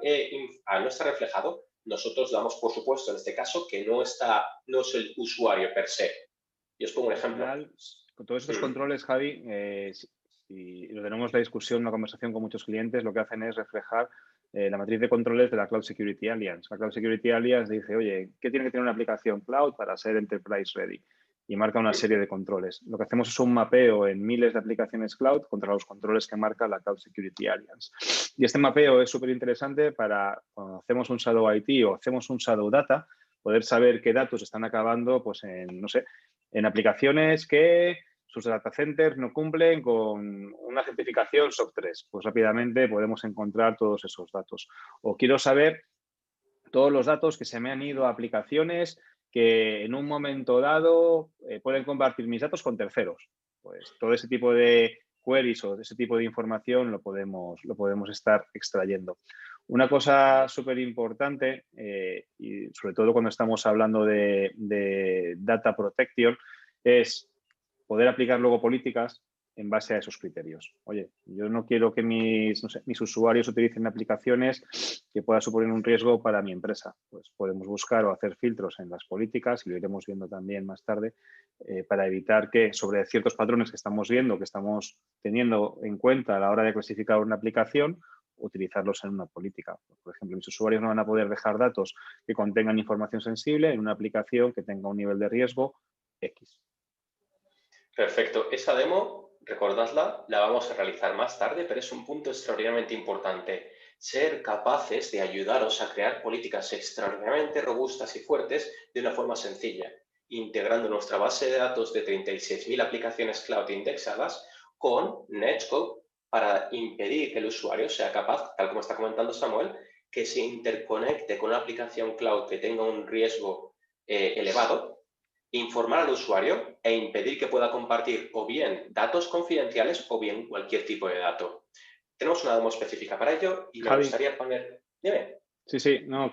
reflejado, nosotros damos por supuesto en este caso que no es el usuario per se. Y os pongo un ejemplo. Con todos estos controles, Javi, y lo tenemos la discusión, una conversación con muchos clientes, lo que hacen es reflejar la matriz de controles de la Cloud Security Alliance. La Cloud Security Alliance dice, oye, ¿qué tiene que tener una aplicación cloud para ser enterprise ready? Y marca una serie de controles. Lo que hacemos es un mapeo en miles de aplicaciones cloud contra los controles que marca la Cloud Security Alliance. Y este mapeo es súper interesante para cuando hacemos un Shadow IT o hacemos un Shadow Data, poder saber qué datos están acabando pues en, no sé, en aplicaciones que sus data centers no cumplen con una certificación SOC 3. Pues rápidamente podemos encontrar todos esos datos. O quiero saber todos los datos que se me han ido a aplicaciones que en un momento dado pueden compartir mis datos con terceros. Pues todo ese tipo de queries o ese tipo de información lo podemos estar extrayendo. Una cosa súper importante, y sobre todo cuando estamos hablando de data protection, es poder aplicar luego políticas en base a esos criterios. Oye, yo no quiero que mis usuarios utilicen aplicaciones que puedan suponer un riesgo para mi empresa. Pues podemos buscar o hacer filtros en las políticas, y lo iremos viendo también más tarde, para evitar que sobre ciertos patrones que estamos viendo, que estamos teniendo en cuenta a la hora de clasificar una aplicación, utilizarlos en una política. Por ejemplo, mis usuarios no van a poder dejar datos que contengan información sensible en una aplicación que tenga un nivel de riesgo X. Perfecto. Esa demo, recordadla, la vamos a realizar más tarde, pero es un punto extraordinariamente importante. Ser capaces de ayudaros a crear políticas extraordinariamente robustas y fuertes de una forma sencilla, integrando nuestra base de datos de 36.000 aplicaciones cloud indexadas con Netscope para impedir que el usuario sea capaz, tal como está comentando Samuel, que se interconecte con una aplicación cloud que tenga un riesgo elevado, informar al usuario e impedir que pueda compartir o bien datos confidenciales o bien cualquier tipo de dato. Tenemos una demo específica para ello y me gustaría poner... Dime. Sí, no,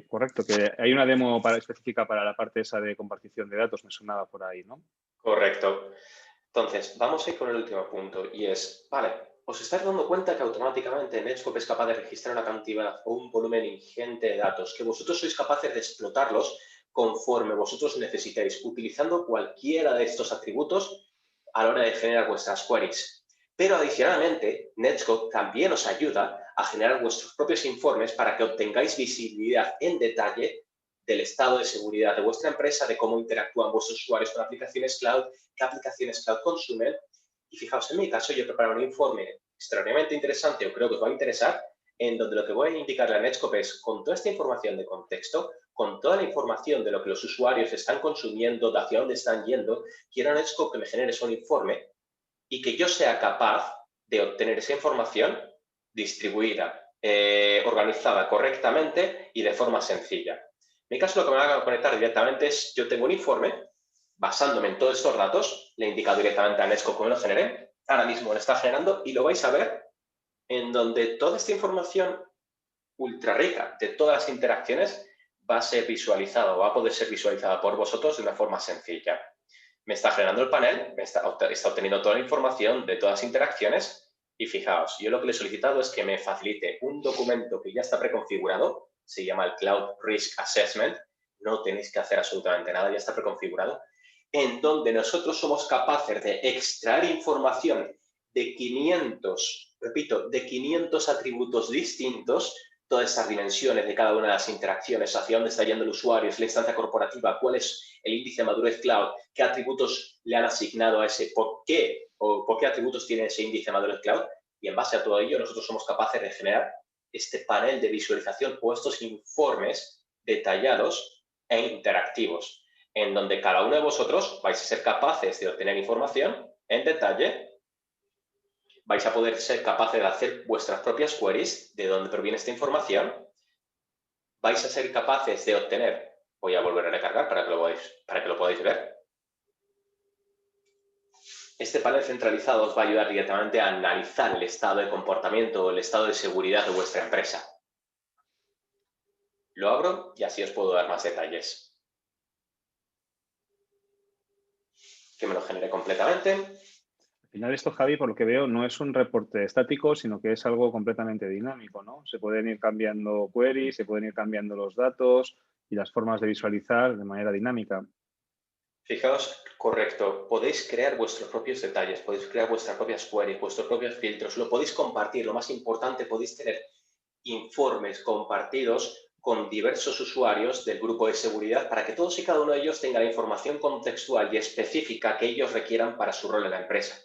correcto, que hay una demo específica para la parte esa de compartición de datos, me sonaba por ahí, ¿no? Correcto. Entonces, vamos a ir con el último punto y es, vale, os estáis dando cuenta que automáticamente Netscope es capaz de registrar una cantidad o un volumen ingente de datos, que vosotros sois capaces de explotarlos conforme vosotros necesitéis, utilizando cualquiera de estos atributos a la hora de generar vuestras queries. Pero adicionalmente, Netscope también os ayuda a generar vuestros propios informes para que obtengáis visibilidad en detalle del estado de seguridad de vuestra empresa, de cómo interactúan vuestros usuarios con aplicaciones cloud, qué aplicaciones cloud consumen. Y fijaos, en mi caso, yo he preparado un informe extraordinariamente interesante, o creo que os va a interesar, en donde lo que voy a indicarle a Netscope es, con toda esta información de contexto, con toda la información de lo que los usuarios están consumiendo, de hacia dónde están yendo, quiero a Netscope que me genere un informe y que yo sea capaz de obtener esa información distribuida, organizada correctamente y de forma sencilla. En mi caso, lo que me va a conectar directamente es, yo tengo un informe, basándome en todos estos datos, le he indicado directamente a Netscope cómo lo generé, ahora mismo lo está generando y lo vais a ver en donde toda esta información ultra rica de todas las interacciones va a ser visualizada o va a poder ser visualizada por vosotros de una forma sencilla. Me está generando el panel, está obteniendo toda la información de todas las interacciones y fijaos, yo lo que le he solicitado es que me facilite un documento que ya está preconfigurado, se llama el Cloud Risk Assessment, no tenéis que hacer absolutamente nada, ya está preconfigurado, en donde nosotros somos capaces de extraer información de 500, repito, de 500 atributos distintos, todas esas dimensiones de cada una de las interacciones, hacia dónde está yendo el usuario, es la instancia corporativa, cuál es el índice de madurez cloud, qué atributos le han asignado a ese, por qué o por qué atributos tiene ese índice de madurez cloud, y en base a todo ello nosotros somos capaces de generar este panel de visualización o estos informes detallados e interactivos, en donde cada uno de vosotros vais a ser capaces de obtener información en detalle, vais a poder ser capaces de hacer vuestras propias queries de dónde proviene esta información, vais a ser capaces de obtener, voy a volver a recargar para que lo podáis ver. Este panel centralizado os va a ayudar directamente a analizar el estado de comportamiento o el estado de seguridad de vuestra empresa. Lo abro y así os puedo dar más detalles. Que me lo genere completamente. Al final esto, Javi, por lo que veo, no es un reporte estático, sino que es algo completamente dinámico, ¿no? Se pueden ir cambiando queries, se pueden ir cambiando los datos y las formas de visualizar de manera dinámica. Fijaos, correcto, podéis crear vuestros propios detalles, podéis crear vuestras propias queries, vuestros propios filtros, lo podéis compartir, lo más importante, podéis tener informes compartidos con diversos usuarios del grupo de seguridad para que todos y cada uno de ellos tenga la información contextual y específica que ellos requieran para su rol en la empresa.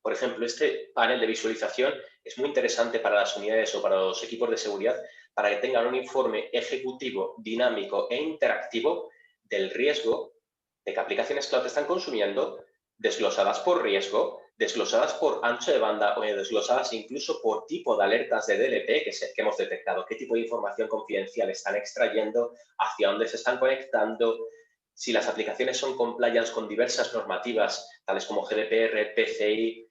Por ejemplo, este panel de visualización es muy interesante para las unidades o para los equipos de seguridad para que tengan un informe ejecutivo, dinámico e interactivo del riesgo de que aplicaciones cloud están consumiendo, desglosadas por riesgo, desglosadas por ancho de banda o desglosadas incluso por tipo de alertas de DLP que hemos detectado, qué tipo de información confidencial están extrayendo, hacia dónde se están conectando, si las aplicaciones son compliance con diversas normativas, tales como GDPR, PCI,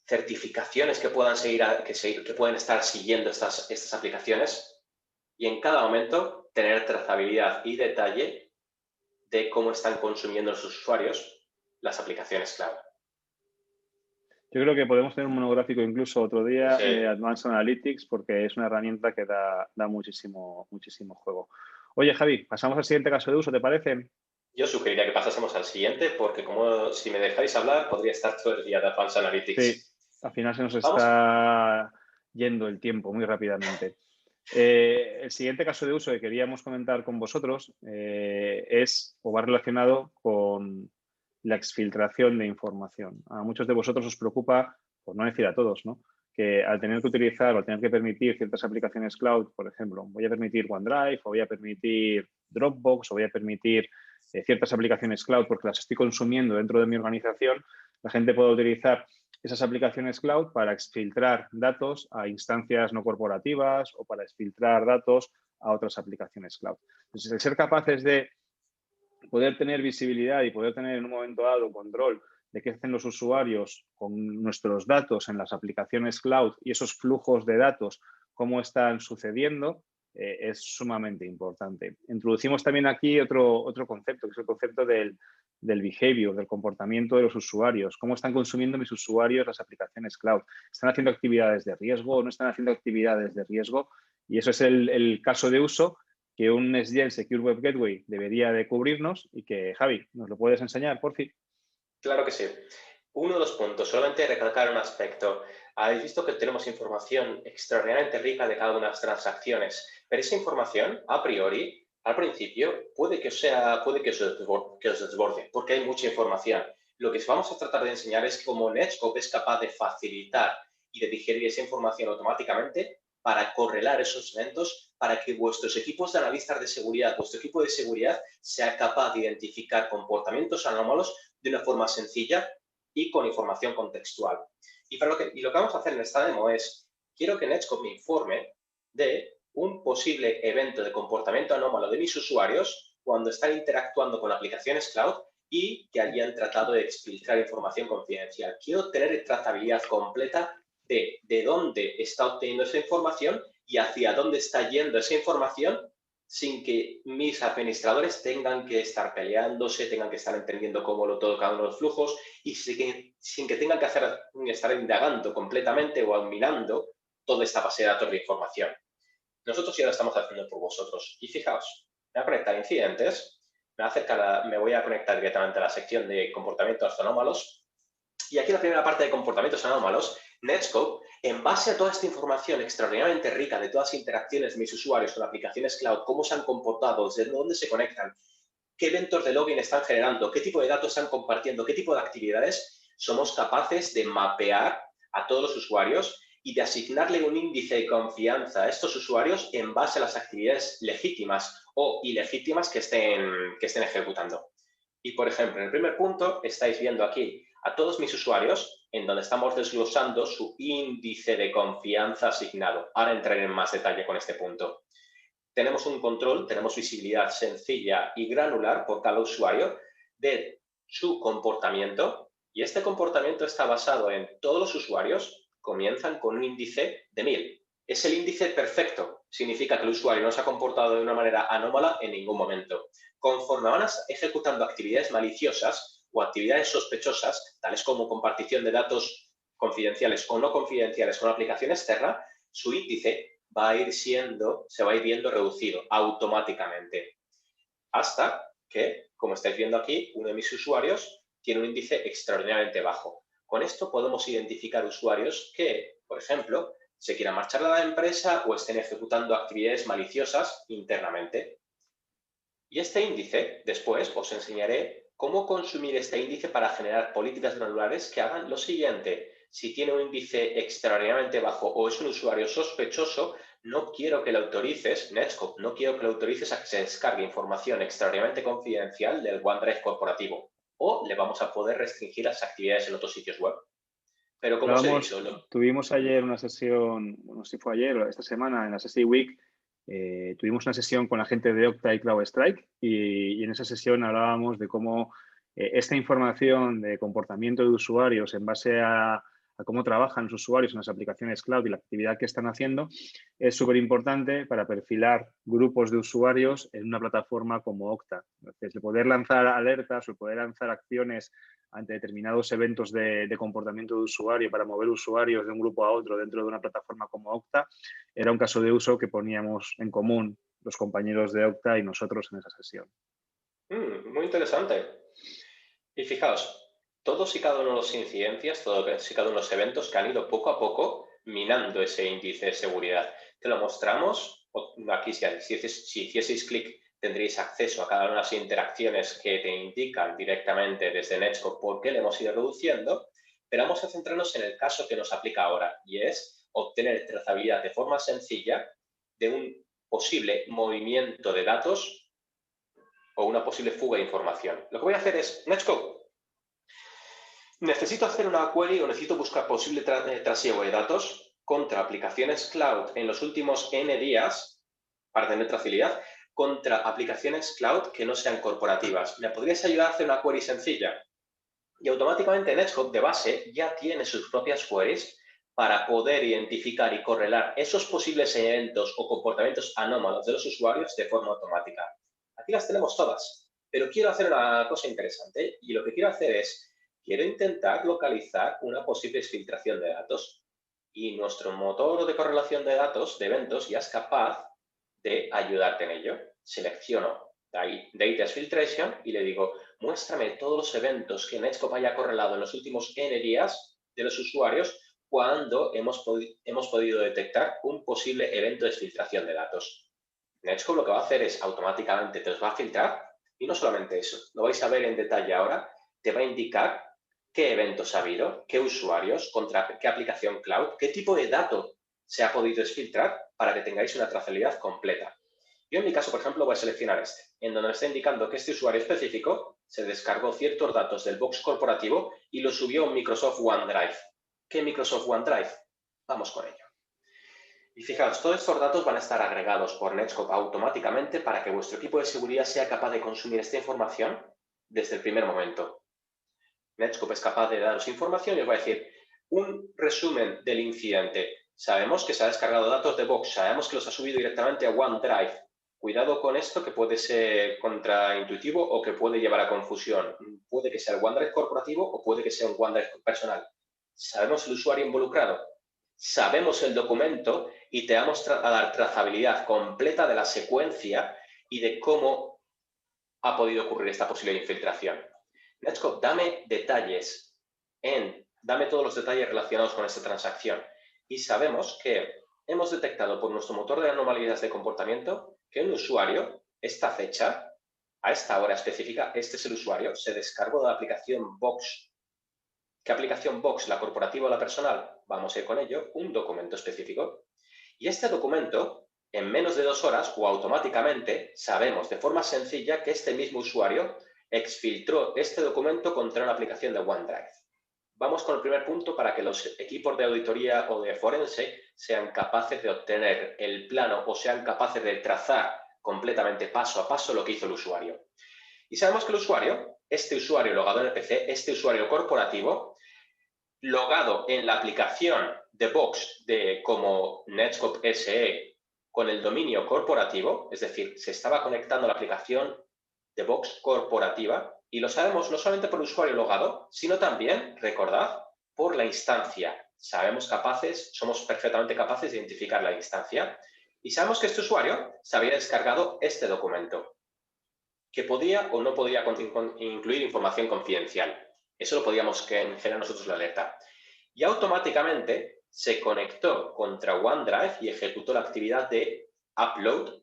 certificaciones que puedan que pueden estar siguiendo estas aplicaciones y en cada momento tener trazabilidad y detalle de cómo están consumiendo los usuarios las aplicaciones cloud. Yo creo que podemos tener un monográfico incluso otro día Sí. de Advanced Analytics porque es una herramienta que da muchísimo juego. Oye, Javi, pasamos al siguiente caso de uso, ¿te parece? Yo sugeriría que pasásemos al siguiente porque como si me dejáis hablar podría estar todo el día de Advanced Analytics. Sí, al final se nos ¿Vamos? está yendo el tiempo muy rápidamente. El siguiente caso de uso que queríamos comentar con vosotros es o va relacionado con la exfiltración de información. A muchos de vosotros os preocupa, por no decir a todos, ¿no?, que al tener que utilizar o al tener que permitir ciertas aplicaciones cloud, por ejemplo, voy a permitir OneDrive o voy a permitir Dropbox o voy a permitir ciertas aplicaciones cloud porque las estoy consumiendo dentro de mi organización, la gente puede utilizar esas aplicaciones cloud para exfiltrar datos a instancias no corporativas o para exfiltrar datos a otras aplicaciones cloud. Entonces, el ser capaces de poder tener visibilidad y poder tener en un momento dado control de qué hacen los usuarios con nuestros datos en las aplicaciones cloud y esos flujos de datos, cómo están sucediendo, es sumamente importante. Introducimos también aquí otro concepto, que es el concepto del behavior, del comportamiento de los usuarios. ¿Cómo están consumiendo mis usuarios las aplicaciones cloud? ¿Están haciendo actividades de riesgo o no están haciendo actividades de riesgo? Y eso es el caso de uso que un Next-Gen Secure Web Gateway debería de cubrirnos y que, Javi, ¿nos lo puedes enseñar, por fin? Claro que sí. Uno de los puntos, solamente recalcar un aspecto. Habéis visto que tenemos información extraordinariamente rica de cada una de las transacciones, pero esa información, a priori, al principio, puede que os desborde, porque hay mucha información. Lo que vamos a tratar de enseñar es cómo Netscope es capaz de facilitar y de digerir esa información automáticamente para correlar esos eventos, para que vuestros equipos de analistas de seguridad, vuestro equipo de seguridad, sea capaz de identificar comportamientos anómalos de una forma sencilla y con información contextual. Y lo que vamos a hacer en esta demo es, quiero que Netscope me informe de un posible evento de comportamiento anómalo de mis usuarios cuando están interactuando con aplicaciones cloud y que hayan tratado de exfiltrar información confidencial. Quiero tener trazabilidad completa de dónde está obteniendo esa información y hacia dónde está yendo esa información sin que mis administradores tengan que estar peleándose, tengan que estar entendiendo todo cada uno de los flujos y sin que tengan que estar indagando completamente o minando toda esta base de datos de información. Nosotros ya lo estamos haciendo por vosotros. Y fijaos, me voy a conectar a incidentes, me voy a conectar directamente a la sección de comportamientos anómalos. Y aquí la primera parte de comportamientos anómalos, Netscope, en base a toda esta información extraordinariamente rica de todas las interacciones de mis usuarios con aplicaciones cloud, cómo se han comportado, desde dónde se conectan, qué eventos de login están generando, qué tipo de datos están compartiendo, qué tipo de actividades, somos capaces de mapear a todos los usuarios y de asignarle un índice de confianza a estos usuarios en base a las actividades legítimas o ilegítimas que estén ejecutando. Y, por ejemplo, en el primer punto estáis viendo aquí a todos mis usuarios en donde estamos desglosando su índice de confianza asignado. Ahora entraré en más detalle con este punto. Tenemos un control, tenemos visibilidad sencilla y granular por cada usuario de su comportamiento y este comportamiento está basado en todos los usuarios comienzan con un índice de 1000. Es el índice perfecto, significa que el usuario no se ha comportado de una manera anómala en ningún momento. Conforme van ejecutando actividades maliciosas o actividades sospechosas, tales como compartición de datos confidenciales o no confidenciales con aplicación externa, su índice se va a ir viendo reducido automáticamente. Hasta que, como estáis viendo aquí, uno de mis usuarios tiene un índice extraordinariamente bajo. Con esto podemos identificar usuarios que, por ejemplo, se quieran marchar de la empresa o estén ejecutando actividades maliciosas internamente. Y este índice, después os enseñaré cómo consumir este índice para generar políticas granulares que hagan lo siguiente. Si tiene un índice extraordinariamente bajo o es un usuario sospechoso, no quiero que le autorices, Netscope, no quiero que le autorices a que se descargue información extraordinariamente confidencial del OneDrive corporativo. O le vamos a poder restringir las actividades en otros sitios web. Pero como os he dicho... Tuvimos ayer una sesión, no sé si fue ayer o esta semana, en la SSI Week, tuvimos una sesión con la gente de Okta y CrowdStrike y en esa sesión hablábamos de cómo esta información de comportamiento de usuarios en base a cómo trabajan los usuarios en las aplicaciones cloud y la actividad que están haciendo es súper importante para perfilar grupos de usuarios en una plataforma como Okta. Entonces, el poder lanzar alertas o el poder lanzar acciones ante determinados eventos de comportamiento de usuario para mover usuarios de un grupo a otro dentro de una plataforma como Okta, era un caso de uso que poníamos en común los compañeros de Okta y nosotros en esa sesión. Muy interesante. Y fijaos, todos y cada uno de los incidencias, todos y cada uno de los eventos que han ido poco a poco minando ese índice de seguridad. Te lo mostramos, aquí si hicieseis clic tendréis acceso a cada una de las interacciones que te indican directamente desde Netscope por qué le hemos ido reduciendo, pero vamos a centrarnos en el caso que nos aplica ahora y es obtener trazabilidad de forma sencilla de un posible movimiento de datos o una posible fuga de información. Lo que voy a hacer es, Netscope, necesito hacer una query o necesito buscar posible trasiego de datos contra aplicaciones cloud en los últimos N días para tener trazabilidad contra aplicaciones cloud que no sean corporativas. ¿Me podrías ayudar a hacer una query sencilla? Y automáticamente Netscope de base ya tiene sus propias queries para poder identificar y correlar esos posibles eventos o comportamientos anómalos de los usuarios de forma automática. Aquí las tenemos todas, pero quiero hacer una cosa interesante y lo que quiero hacer es, quiero intentar localizar una posible filtración de datos y nuestro motor de correlación de datos, de eventos, ya es capaz de ayudarte en ello. Selecciono Data Filtration y le digo, muéstrame todos los eventos que Netscope haya correlado en los últimos N días de los usuarios cuando hemos podido detectar un posible evento de filtración de datos. Netscope lo que va a hacer es automáticamente te los va a filtrar y no solamente eso, lo vais a ver en detalle ahora, te va a indicar qué eventos ha habido, qué usuarios, contra qué aplicación cloud, qué tipo de dato se ha podido exfiltrar para que tengáis una trazabilidad completa. Yo en mi caso, por ejemplo, voy a seleccionar este, en donde me está indicando que este usuario específico se descargó ciertos datos del box corporativo y los subió a Microsoft OneDrive. ¿Qué Microsoft OneDrive? Vamos con ello. Y fijaos, todos estos datos van a estar agregados por Netscope automáticamente para que vuestro equipo de seguridad sea capaz de consumir esta información desde el primer momento. Netscope es capaz de daros información y os va a decir un resumen del incidente. Sabemos que se ha descargado datos de Box, sabemos que los ha subido directamente a OneDrive. Cuidado con esto, que puede ser contraintuitivo o que puede llevar a confusión. Puede que sea el OneDrive corporativo o puede que sea un OneDrive personal. Sabemos el usuario involucrado, sabemos el documento y te vamos a dar trazabilidad completa de la secuencia y de cómo ha podido ocurrir esta posible infiltración. Netscope, dame todos los detalles relacionados con esta transacción. Y sabemos que hemos detectado por nuestro motor de anomalías de comportamiento que un usuario, esta fecha, a esta hora específica, este es el usuario, se descargó de la aplicación Box. ¿Qué aplicación Box? ¿La corporativa o la personal? Vamos a ir con ello, un documento específico. Y este documento, en menos de 2 horas o automáticamente, sabemos de forma sencilla que este mismo usuario exfiltró este documento contra una aplicación de OneDrive. Vamos con el primer punto para que los equipos de auditoría o de forense sean capaces de obtener el plano o sean capaces de trazar completamente paso a paso lo que hizo el usuario. Y sabemos que el usuario, este usuario logado en el PC, este usuario corporativo, logado en la aplicación de Box como Netscope SE con el dominio corporativo, es decir, se estaba conectando a la aplicación de Box corporativa, y lo sabemos no solamente por el usuario logado, sino también, recordad, por la instancia. Somos perfectamente capaces de identificar la instancia y sabemos que este usuario se había descargado este documento, que podía o no podía incluir información confidencial. Eso lo podíamos generar nosotros la alerta. Y automáticamente se conectó contra OneDrive y ejecutó la actividad de upload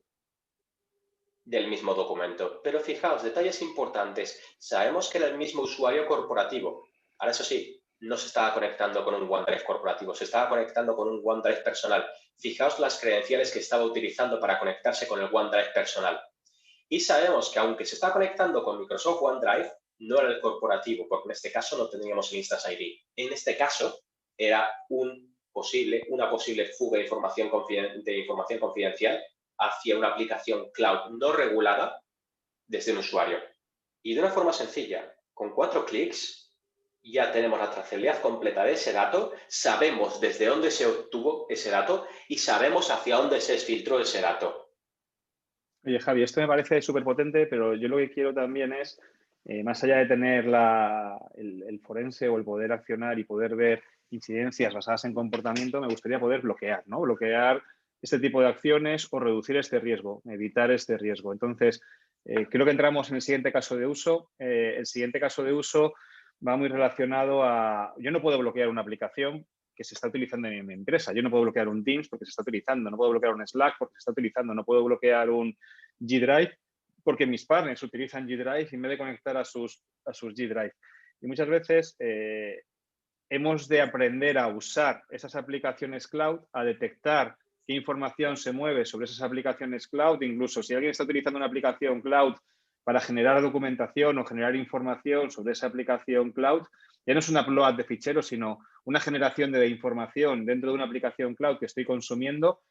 del mismo documento. Pero fijaos, detalles importantes. Sabemos que era el mismo usuario corporativo. Ahora, eso sí, no se estaba conectando con un OneDrive corporativo, se estaba conectando con un OneDrive personal. Fijaos las credenciales que estaba utilizando para conectarse con el OneDrive personal. Y sabemos que aunque se está conectando con Microsoft OneDrive, no era el corporativo, porque en este caso no tendríamos el Instance ID. En este caso, era una posible fuga de información confidencial hacia una aplicación cloud no regulada desde un usuario. Y de una forma sencilla, con 4 clics, ya tenemos la trazabilidad completa de ese dato, sabemos desde dónde se obtuvo ese dato y sabemos hacia dónde se exfiltró ese dato. Oye, Javi, esto me parece súper potente, pero yo lo que quiero también es, más allá de tener el forense o el poder accionar y poder ver incidencias basadas en comportamiento, me gustaría poder bloquear, ¿no? Bloquear este tipo de acciones o reducir este riesgo, evitar este riesgo. Entonces, creo que entramos en el siguiente caso de uso. El siguiente caso de uso va muy relacionado a... Yo no puedo bloquear una aplicación que se está utilizando en mi empresa. Yo no puedo bloquear un Teams porque se está utilizando, no puedo bloquear un Slack porque se está utilizando, no puedo bloquear un G Drive porque mis partners utilizan G Drive en vez de conectar a sus G Drive. Y muchas veces hemos de aprender a usar esas aplicaciones cloud, a detectar qué información se mueve sobre esas aplicaciones cloud. Incluso si alguien está utilizando una aplicación cloud para generar documentación o generar información sobre esa aplicación cloud, ya no es un upload de ficheros, sino una generación de información dentro de una aplicación cloud que estoy consumiendo,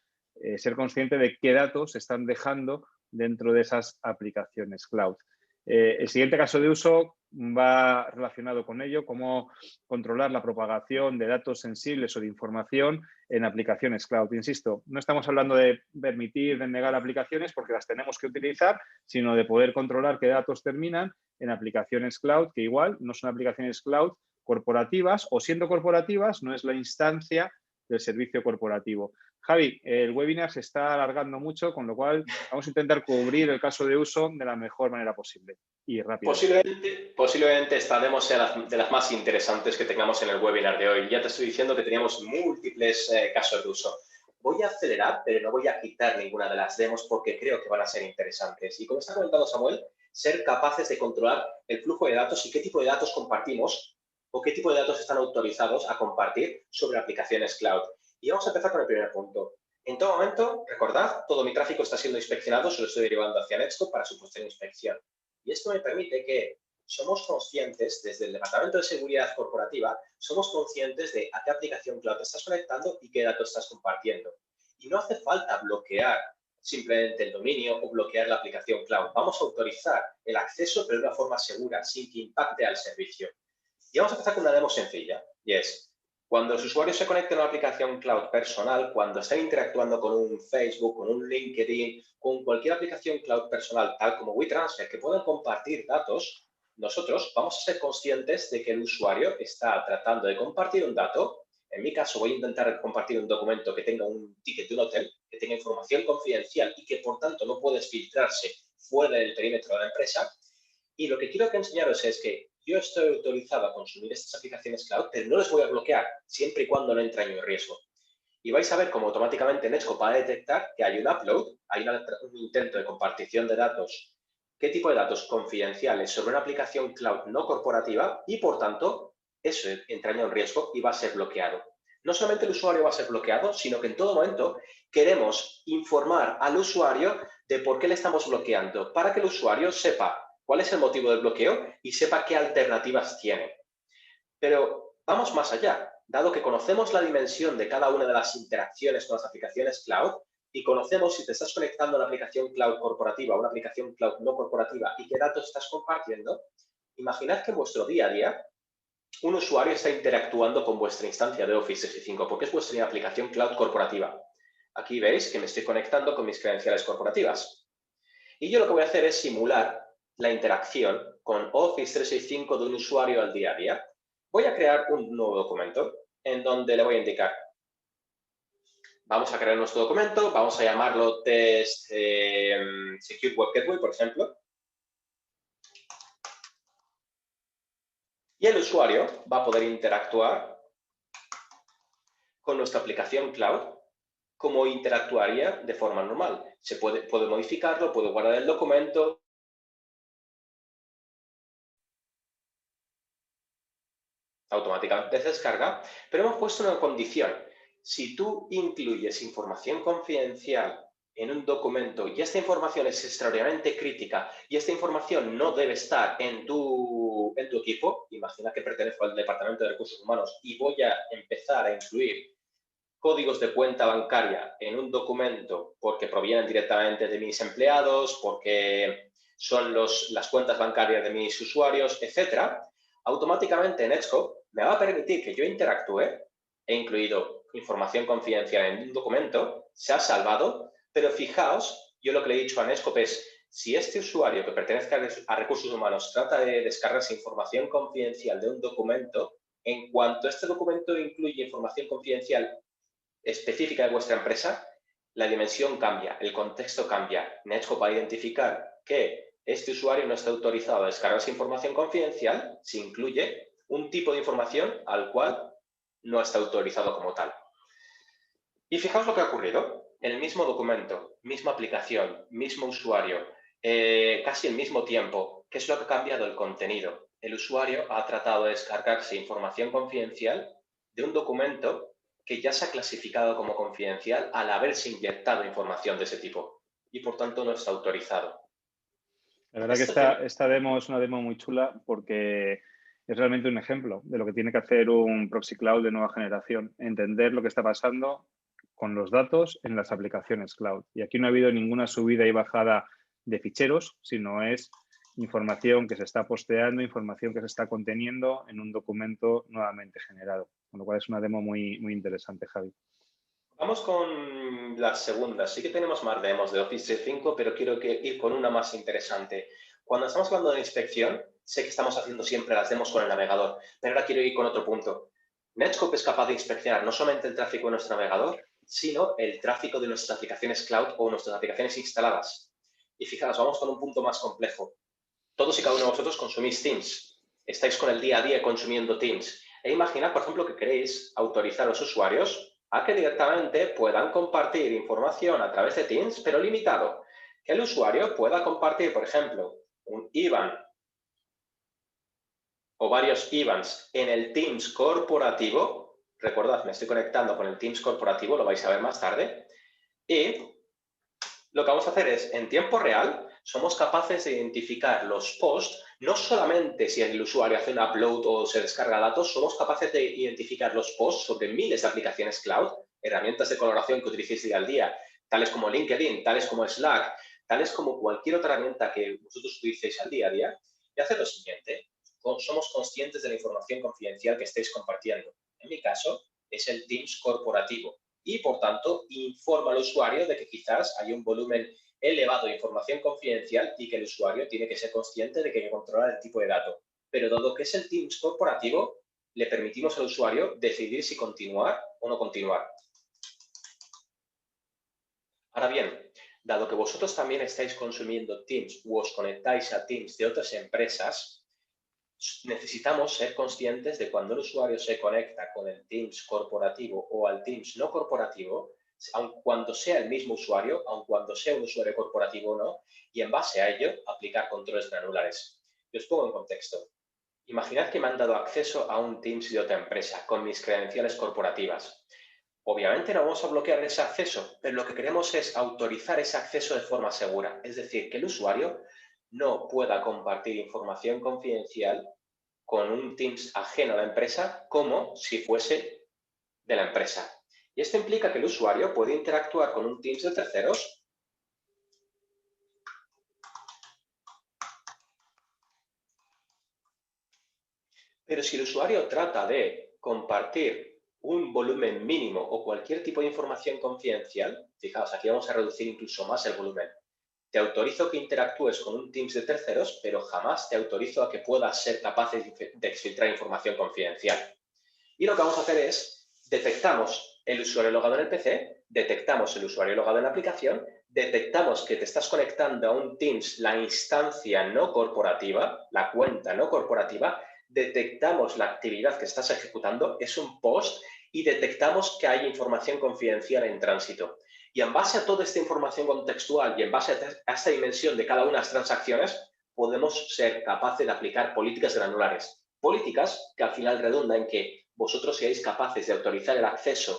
ser consciente de qué datos se están dejando dentro de esas aplicaciones cloud. El siguiente caso de uso va relacionado con ello, cómo controlar la propagación de datos sensibles o de información en aplicaciones cloud. Insisto, no estamos hablando de permitir, de negar aplicaciones porque las tenemos que utilizar, sino de poder controlar qué datos terminan en aplicaciones cloud, que igual no son aplicaciones cloud corporativas, o siendo corporativas no es la instancia del servicio corporativo. Javi, el webinar se está alargando mucho, con lo cual vamos a intentar cubrir el caso de uso de la mejor manera posible y rápida. Posiblemente esta demo sea de las más interesantes que tengamos en el webinar de hoy. Ya te estoy diciendo que teníamos múltiples casos de uso. Voy a acelerar, pero no voy a quitar ninguna de las demos porque creo que van a ser interesantes. Y como está comentando Samuel, ser capaces de controlar el flujo de datos y qué tipo de datos compartimos o qué tipo de datos están autorizados a compartir sobre aplicaciones cloud. Y vamos a empezar con el primer punto. En todo momento, recordad, todo mi tráfico está siendo inspeccionado, se lo estoy derivando hacia Netscope para su posterior inspección. Y esto me permite que somos conscientes, desde el Departamento de Seguridad Corporativa, somos conscientes de a qué aplicación cloud te estás conectando y qué datos estás compartiendo. Y no hace falta bloquear simplemente el dominio o bloquear la aplicación cloud. Vamos a autorizar el acceso, pero de una forma segura, sin que impacte al servicio. Y vamos a empezar con una demo sencilla, y es, cuando los usuarios se conecten a una aplicación cloud personal, cuando estén interactuando con un Facebook, con un LinkedIn, con cualquier aplicación cloud personal, tal como WeTransfer, que puedan compartir datos, nosotros vamos a ser conscientes de que el usuario está tratando de compartir un dato. En mi caso, voy a intentar compartir un documento que tenga un ticket de un hotel, que tenga información confidencial y que, por tanto, no puede filtrarse fuera del perímetro de la empresa. Y lo que quiero que enseñaros es que yo estoy autorizado a consumir estas aplicaciones cloud, pero no les voy a bloquear, siempre y cuando no entre en riesgo. Y vais a ver cómo automáticamente Netscope va a detectar que hay un upload, hay un intento de compartición de datos. ¿Qué tipo de datos confidenciales sobre una aplicación cloud no corporativa? Y, por tanto, eso entraña en riesgo y va a ser bloqueado. No solamente el usuario va a ser bloqueado, sino que en todo momento queremos informar al usuario de por qué le estamos bloqueando, para que el usuario sepa cuál es el motivo del bloqueo y sepa qué alternativas tiene. Pero vamos más allá. Dado que conocemos la dimensión de cada una de las interacciones con las aplicaciones cloud y conocemos si te estás conectando a una aplicación cloud corporativa o una aplicación cloud no corporativa y qué datos estás compartiendo, imaginad que en vuestro día a día un usuario está interactuando con vuestra instancia de Office 365 porque es vuestra aplicación cloud corporativa. Aquí veis que me estoy conectando con mis credenciales corporativas. Y yo lo que voy a hacer es simular la interacción con Office 365 de un usuario al día a día. Voy a crear un nuevo documento en donde le voy a indicar. Vamos a crear nuestro documento, vamos a llamarlo Test Secure Web Gateway, por ejemplo. Y el usuario va a poder interactuar con nuestra aplicación cloud como interactuaría de forma normal. Se puede modificarlo, puede guardar el documento. Automáticamente se descarga, pero hemos puesto una condición. Si tú incluyes información confidencial en un documento y esta información es extraordinariamente crítica y esta información no debe estar en tu equipo, imagina que pertenezco al Departamento de Recursos Humanos y voy a empezar a incluir códigos de cuenta bancaria en un documento porque provienen directamente de mis empleados, porque son las cuentas bancarias de mis usuarios, etcétera, automáticamente Netscope me va a permitir que yo interactúe, he incluido información confidencial en un documento, se ha salvado, pero fijaos, yo lo que le he dicho a Netscope es, si este usuario que pertenezca a Recursos Humanos trata de descargarse información confidencial de un documento, en cuanto este documento incluye información confidencial específica de vuestra empresa, la dimensión cambia, el contexto cambia. Netscope va a identificar que este usuario no está autorizado a descargar esa información confidencial si incluye un tipo de información al cual no está autorizado como tal. Y fijaos lo que ha ocurrido. En el mismo documento, misma aplicación, mismo usuario, casi el mismo tiempo. ¿Qué es lo que ha cambiado? El contenido. El usuario ha tratado de descargarse información confidencial de un documento que ya se ha clasificado como confidencial al haberse inyectado información de ese tipo y, por tanto, no está autorizado. La verdad que esta demo es una demo muy chula porque es realmente un ejemplo de lo que tiene que hacer un proxy cloud de nueva generación, entender lo que está pasando con los datos en las aplicaciones cloud. Y aquí no ha habido ninguna subida y bajada de ficheros, sino es información que se está posteando, información que se está conteniendo en un documento nuevamente generado. Con lo cual es una demo muy, muy interesante, Javi. Vamos con la segunda. Sí que tenemos más demos de Office 365, pero quiero ir con una más interesante. Cuando estamos hablando de inspección, sé que estamos haciendo siempre las demos con el navegador, pero ahora quiero ir con otro punto. Netscope es capaz de inspeccionar no solamente el tráfico de nuestro navegador, sino el tráfico de nuestras aplicaciones cloud o nuestras aplicaciones instaladas. Y fijaos, vamos con un punto más complejo. Todos y cada uno de vosotros consumís Teams. Estáis con el día a día consumiendo Teams. E imaginad, por ejemplo, que queréis autorizar a los usuarios a que directamente puedan compartir información a través de Teams, pero limitado. Que el usuario pueda compartir, por ejemplo, un IBAN o varios IBANs en el Teams corporativo. Recordad, me estoy conectando con el Teams corporativo, lo vais a ver más tarde. Y lo que vamos a hacer es, en tiempo real, somos capaces de identificar los posts, no solamente si el usuario hace un upload o se descarga datos, somos capaces de identificar los posts sobre miles de aplicaciones cloud, herramientas de colaboración que utilicéis día al día, tales como LinkedIn, tales como Slack, tales como cualquier otra herramienta que vosotros utilicéis al día a día, y hacer lo siguiente, somos conscientes de la información confidencial que estáis compartiendo. En mi caso, es el Teams corporativo. Y, por tanto, informa al usuario de que quizás hay un volumen elevado de información confidencial y que el usuario tiene que ser consciente de que hay que controlar el tipo de dato. Pero dado que es el Teams corporativo, le permitimos al usuario decidir si continuar o no continuar. Ahora bien, dado que vosotros también estáis consumiendo Teams o os conectáis a Teams de otras empresas, necesitamos ser conscientes de cuando el usuario se conecta con el Teams corporativo o al Teams no corporativo, aun cuando sea el mismo usuario, aun cuando sea un usuario corporativo o no, y en base a ello aplicar controles granulares. Y os pongo en contexto. Imaginad que me han dado acceso a un Teams de otra empresa con mis credenciales corporativas. Obviamente no vamos a bloquear ese acceso, pero lo que queremos es autorizar ese acceso de forma segura, es decir, que el usuario no pueda compartir información confidencial con un Teams ajeno a la empresa como si fuese de la empresa. Y esto implica que el usuario puede interactuar con un Teams de terceros, pero si el usuario trata de compartir un volumen mínimo o cualquier tipo de información confidencial, fijaos, aquí vamos a reducir incluso más el volumen. Te autorizo que interactúes con un Teams de terceros, pero jamás te autorizo a que puedas ser capaz de exfiltrar información confidencial. Y lo que vamos a hacer es, detectamos el usuario logado en el PC, detectamos el usuario logado en la aplicación, detectamos que te estás conectando a un Teams, la instancia no corporativa, la cuenta no corporativa, detectamos la actividad que estás ejecutando, es un post, y detectamos que hay información confidencial en tránsito. Y en base a toda esta información contextual y en base a esta dimensión de cada una de las transacciones, podemos ser capaces de aplicar políticas granulares. Políticas que al final redundan en que vosotros seáis capaces de autorizar el acceso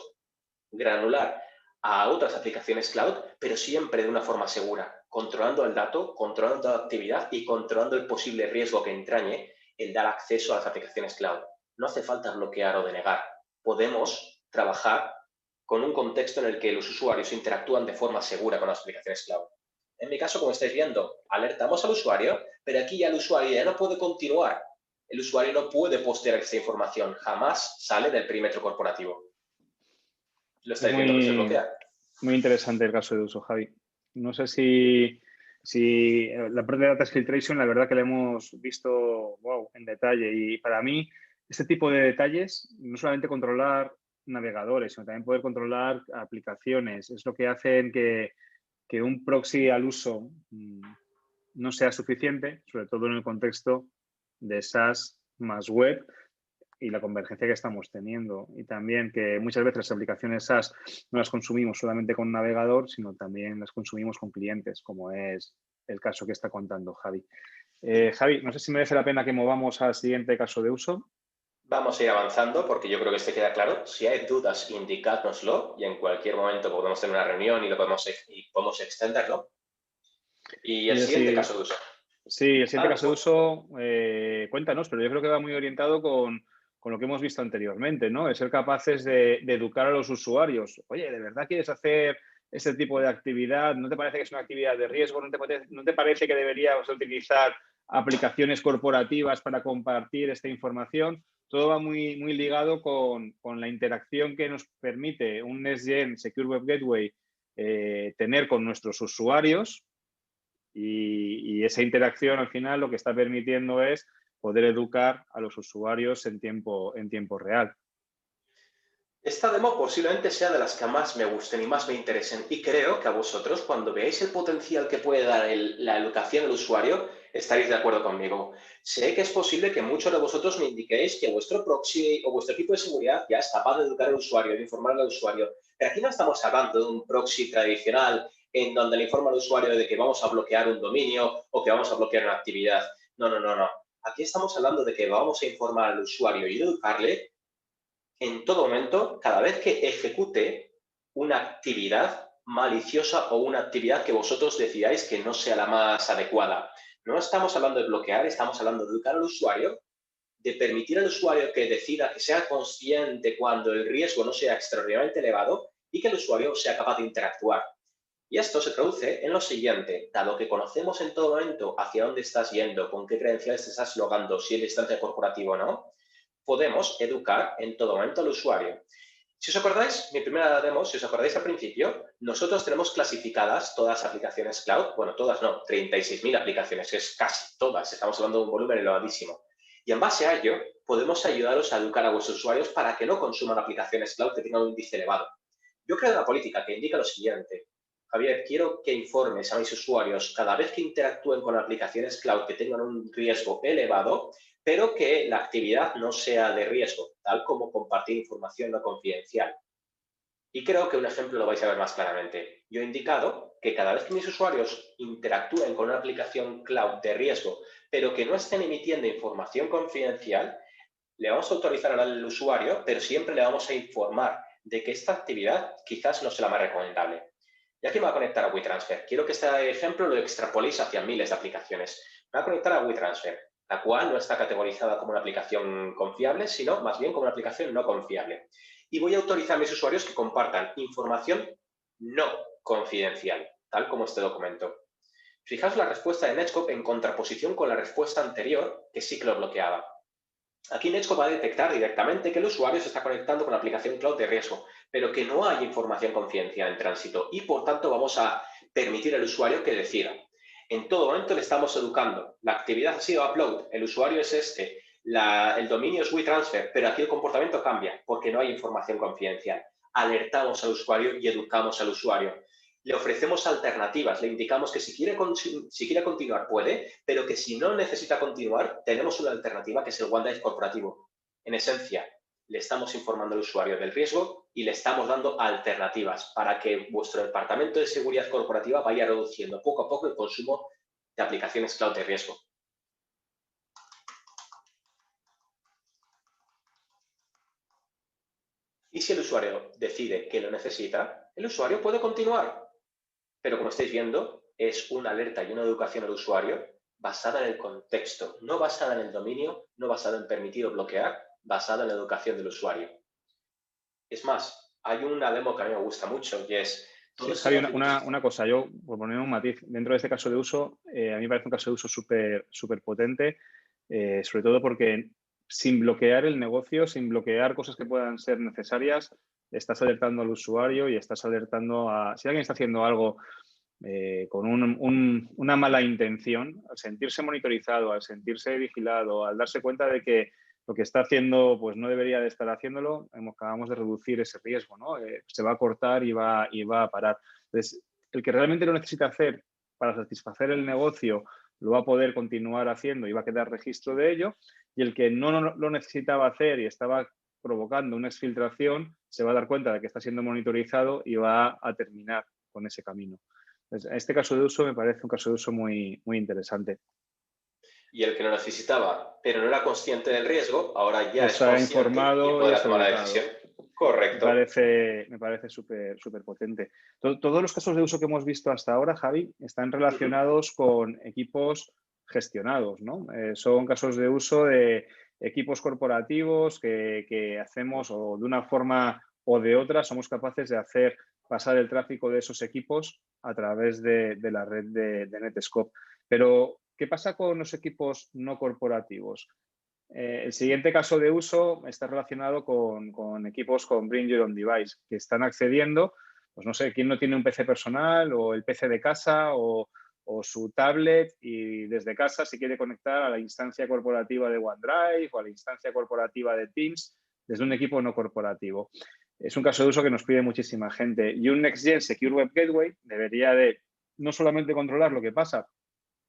granular a otras aplicaciones cloud, pero siempre de una forma segura, controlando el dato, controlando la actividad y controlando el posible riesgo que entrañe el dar acceso a las aplicaciones cloud. No hace falta bloquear o denegar. Podemos trabajar con un contexto en el que los usuarios interactúan de forma segura con las aplicaciones cloud. En mi caso, como estáis viendo, alertamos al usuario, pero aquí ya el usuario ya no puede continuar. El usuario no puede postear esta información, jamás sale del perímetro corporativo. Lo Es estáis viendo que se bloquea. muy interesante el caso de uso, Javi. No sé si la parte de Data Filtration, la verdad que la hemos visto en detalle. Y para mí, este tipo de detalles, no solamente controlar navegadores, sino también poder controlar aplicaciones, es lo que hacen que un proxy al uso no sea suficiente, sobre todo en el contexto de SaaS más web y la convergencia que estamos teniendo. Y también que muchas veces las aplicaciones SaaS no las consumimos solamente con navegador, sino también las consumimos con clientes, como es el caso que está contando Javi. Javi, no sé si merece la pena que movamos al siguiente caso de uso. Vamos a ir avanzando porque yo creo que este queda claro. Si hay dudas, indicádnoslo y en cualquier momento podemos tener una reunión y podemos extenderlo. Y el siguiente caso de uso. Sí, el siguiente caso de uso, cuéntanos, pero yo creo que va muy orientado con lo que hemos visto anteriormente, ¿no? De ser capaces de educar a los usuarios. Oye, ¿de verdad quieres hacer este tipo de actividad? ¿No te parece que es una actividad de riesgo? ¿No te parece que deberíamos utilizar aplicaciones corporativas para compartir esta información? Todo va muy, muy ligado con la interacción que nos permite un Next-Gen Secure Web Gateway tener con nuestros usuarios. Y esa interacción al final lo que está permitiendo es poder educar a los usuarios en tiempo real. Esta demo posiblemente sea de las que más me gusten y más me interesen y creo que a vosotros, cuando veáis el potencial que puede dar la educación al usuario, estaréis de acuerdo conmigo. Sé que es posible que muchos de vosotros me indiquéis que vuestro proxy o vuestro equipo de seguridad ya es capaz de educar al usuario, de informar al usuario, pero aquí no estamos hablando de un proxy tradicional en donde le informa al usuario de que vamos a bloquear un dominio o que vamos a bloquear una actividad. No, no, no, no. Aquí estamos hablando de que vamos a informar al usuario y educarle en todo momento, cada vez que ejecute una actividad maliciosa o una actividad que vosotros decidáis que no sea la más adecuada. No estamos hablando de bloquear, estamos hablando de educar al usuario, de permitir al usuario que decida, que sea consciente cuando el riesgo no sea extraordinariamente elevado y que el usuario sea capaz de interactuar. Y esto se traduce en lo siguiente: dado que conocemos en todo momento hacia dónde estás yendo, con qué credenciales te estás logando, si es instancia corporativa o no, podemos educar en todo momento al usuario. Si os acordáis, mi primera demo, si os acordáis al principio, nosotros tenemos clasificadas todas las aplicaciones cloud, bueno, todas no, 36.000 aplicaciones, es casi todas, estamos hablando de un volumen elevadísimo. Y en base a ello, podemos ayudaros a educar a vuestros usuarios para que no consuman aplicaciones cloud que tengan un índice elevado. Yo creo una política que indica lo siguiente: Javier, quiero que informes a mis usuarios cada vez que interactúen con aplicaciones cloud que tengan un riesgo elevado, pero que la actividad no sea de riesgo, tal como compartir información no confidencial. Y creo que un ejemplo lo vais a ver más claramente. Yo he indicado que cada vez que mis usuarios interactúen con una aplicación cloud de riesgo, pero que no estén emitiendo información confidencial, le vamos a autorizar al usuario, pero siempre le vamos a informar de que esta actividad quizás no sea la más recomendable. Y aquí me va a conectar a WeTransfer. Quiero que este ejemplo lo extrapoléis hacia miles de aplicaciones. Me va a conectar a WeTransfer, la cual no está categorizada como una aplicación confiable, sino más bien como una aplicación no confiable. Y voy a autorizar a mis usuarios que compartan información no confidencial, tal como este documento. Fijaos la respuesta de Netscope en contraposición con la respuesta anterior, que sí que lo bloqueaba. Aquí Netscope va a detectar directamente que el usuario se está conectando con la aplicación cloud de riesgo, pero que no hay información confidencial en tránsito y, por tanto, vamos a permitir al usuario que decida. En todo momento le estamos educando. La actividad ha sido upload, el usuario es este, el dominio es WeTransfer, pero aquí el comportamiento cambia porque no hay información confidencial. Alertamos al usuario y educamos al usuario. Le ofrecemos alternativas, le indicamos que si quiere continuar puede, pero que si no necesita continuar, tenemos una alternativa que es el OneDrive corporativo. En esencia, le estamos informando al usuario del riesgo y le estamos dando alternativas para que vuestro departamento de seguridad corporativa vaya reduciendo poco a poco el consumo de aplicaciones cloud de riesgo. Y si el usuario decide que lo necesita, el usuario puede continuar. Pero como estáis viendo, es una alerta y una educación al usuario basada en el contexto, no basada en el dominio, no basada en permitir o bloquear, basada en la educación del usuario. Es más, hay una demo que a mí me gusta mucho y es Sí, todos Javi, estos atributos. una cosa, yo, por poner un matiz, dentro de este caso de uso, a mí me parece un caso de uso súper potente, sobre todo porque sin bloquear el negocio, sin bloquear cosas que puedan ser necesarias, estás alertando al usuario y estás alertando a... Si alguien está haciendo algo con una mala intención, al sentirse monitorizado, al sentirse vigilado, al darse cuenta de que lo que está haciendo pues no debería de estar haciéndolo, acabamos de reducir ese riesgo, ¿no? Se va a cortar y va a parar. Entonces, el que realmente lo necesita hacer para satisfacer el negocio lo va a poder continuar haciendo y va a quedar registro de ello, y el que no lo necesitaba hacer y estaba provocando una exfiltración se va a dar cuenta de que está siendo monitorizado y va a terminar con ese camino. Entonces, este caso de uso me parece un caso de uso muy interesante. Y el que lo necesitaba, pero no era consciente del riesgo, ahora ya es Os ha consciente y informado y podrá os ha tomar la educado. decisión. Correcto. Me parece súper potente. Todos los casos de uso que hemos visto hasta ahora, Javi, están relacionados con equipos gestionados, ¿no? Son casos de uso de equipos corporativos que hacemos o de una forma o de otra somos capaces de hacer pasar el tráfico de esos equipos a través de la red de Netscope. Pero, ¿qué pasa con los equipos no corporativos? El siguiente caso de uso está relacionado con equipos con Bring Your Own Device, que están accediendo, pues no sé, quién no tiene un PC personal o el PC de casa o su tablet, y desde casa se quiere conectar a la instancia corporativa de OneDrive o a la instancia corporativa de Teams desde un equipo no corporativo. Es un caso de uso que nos pide muchísima gente. Y un Next-Gen Secure Web Gateway debería de no solamente controlar lo que pasa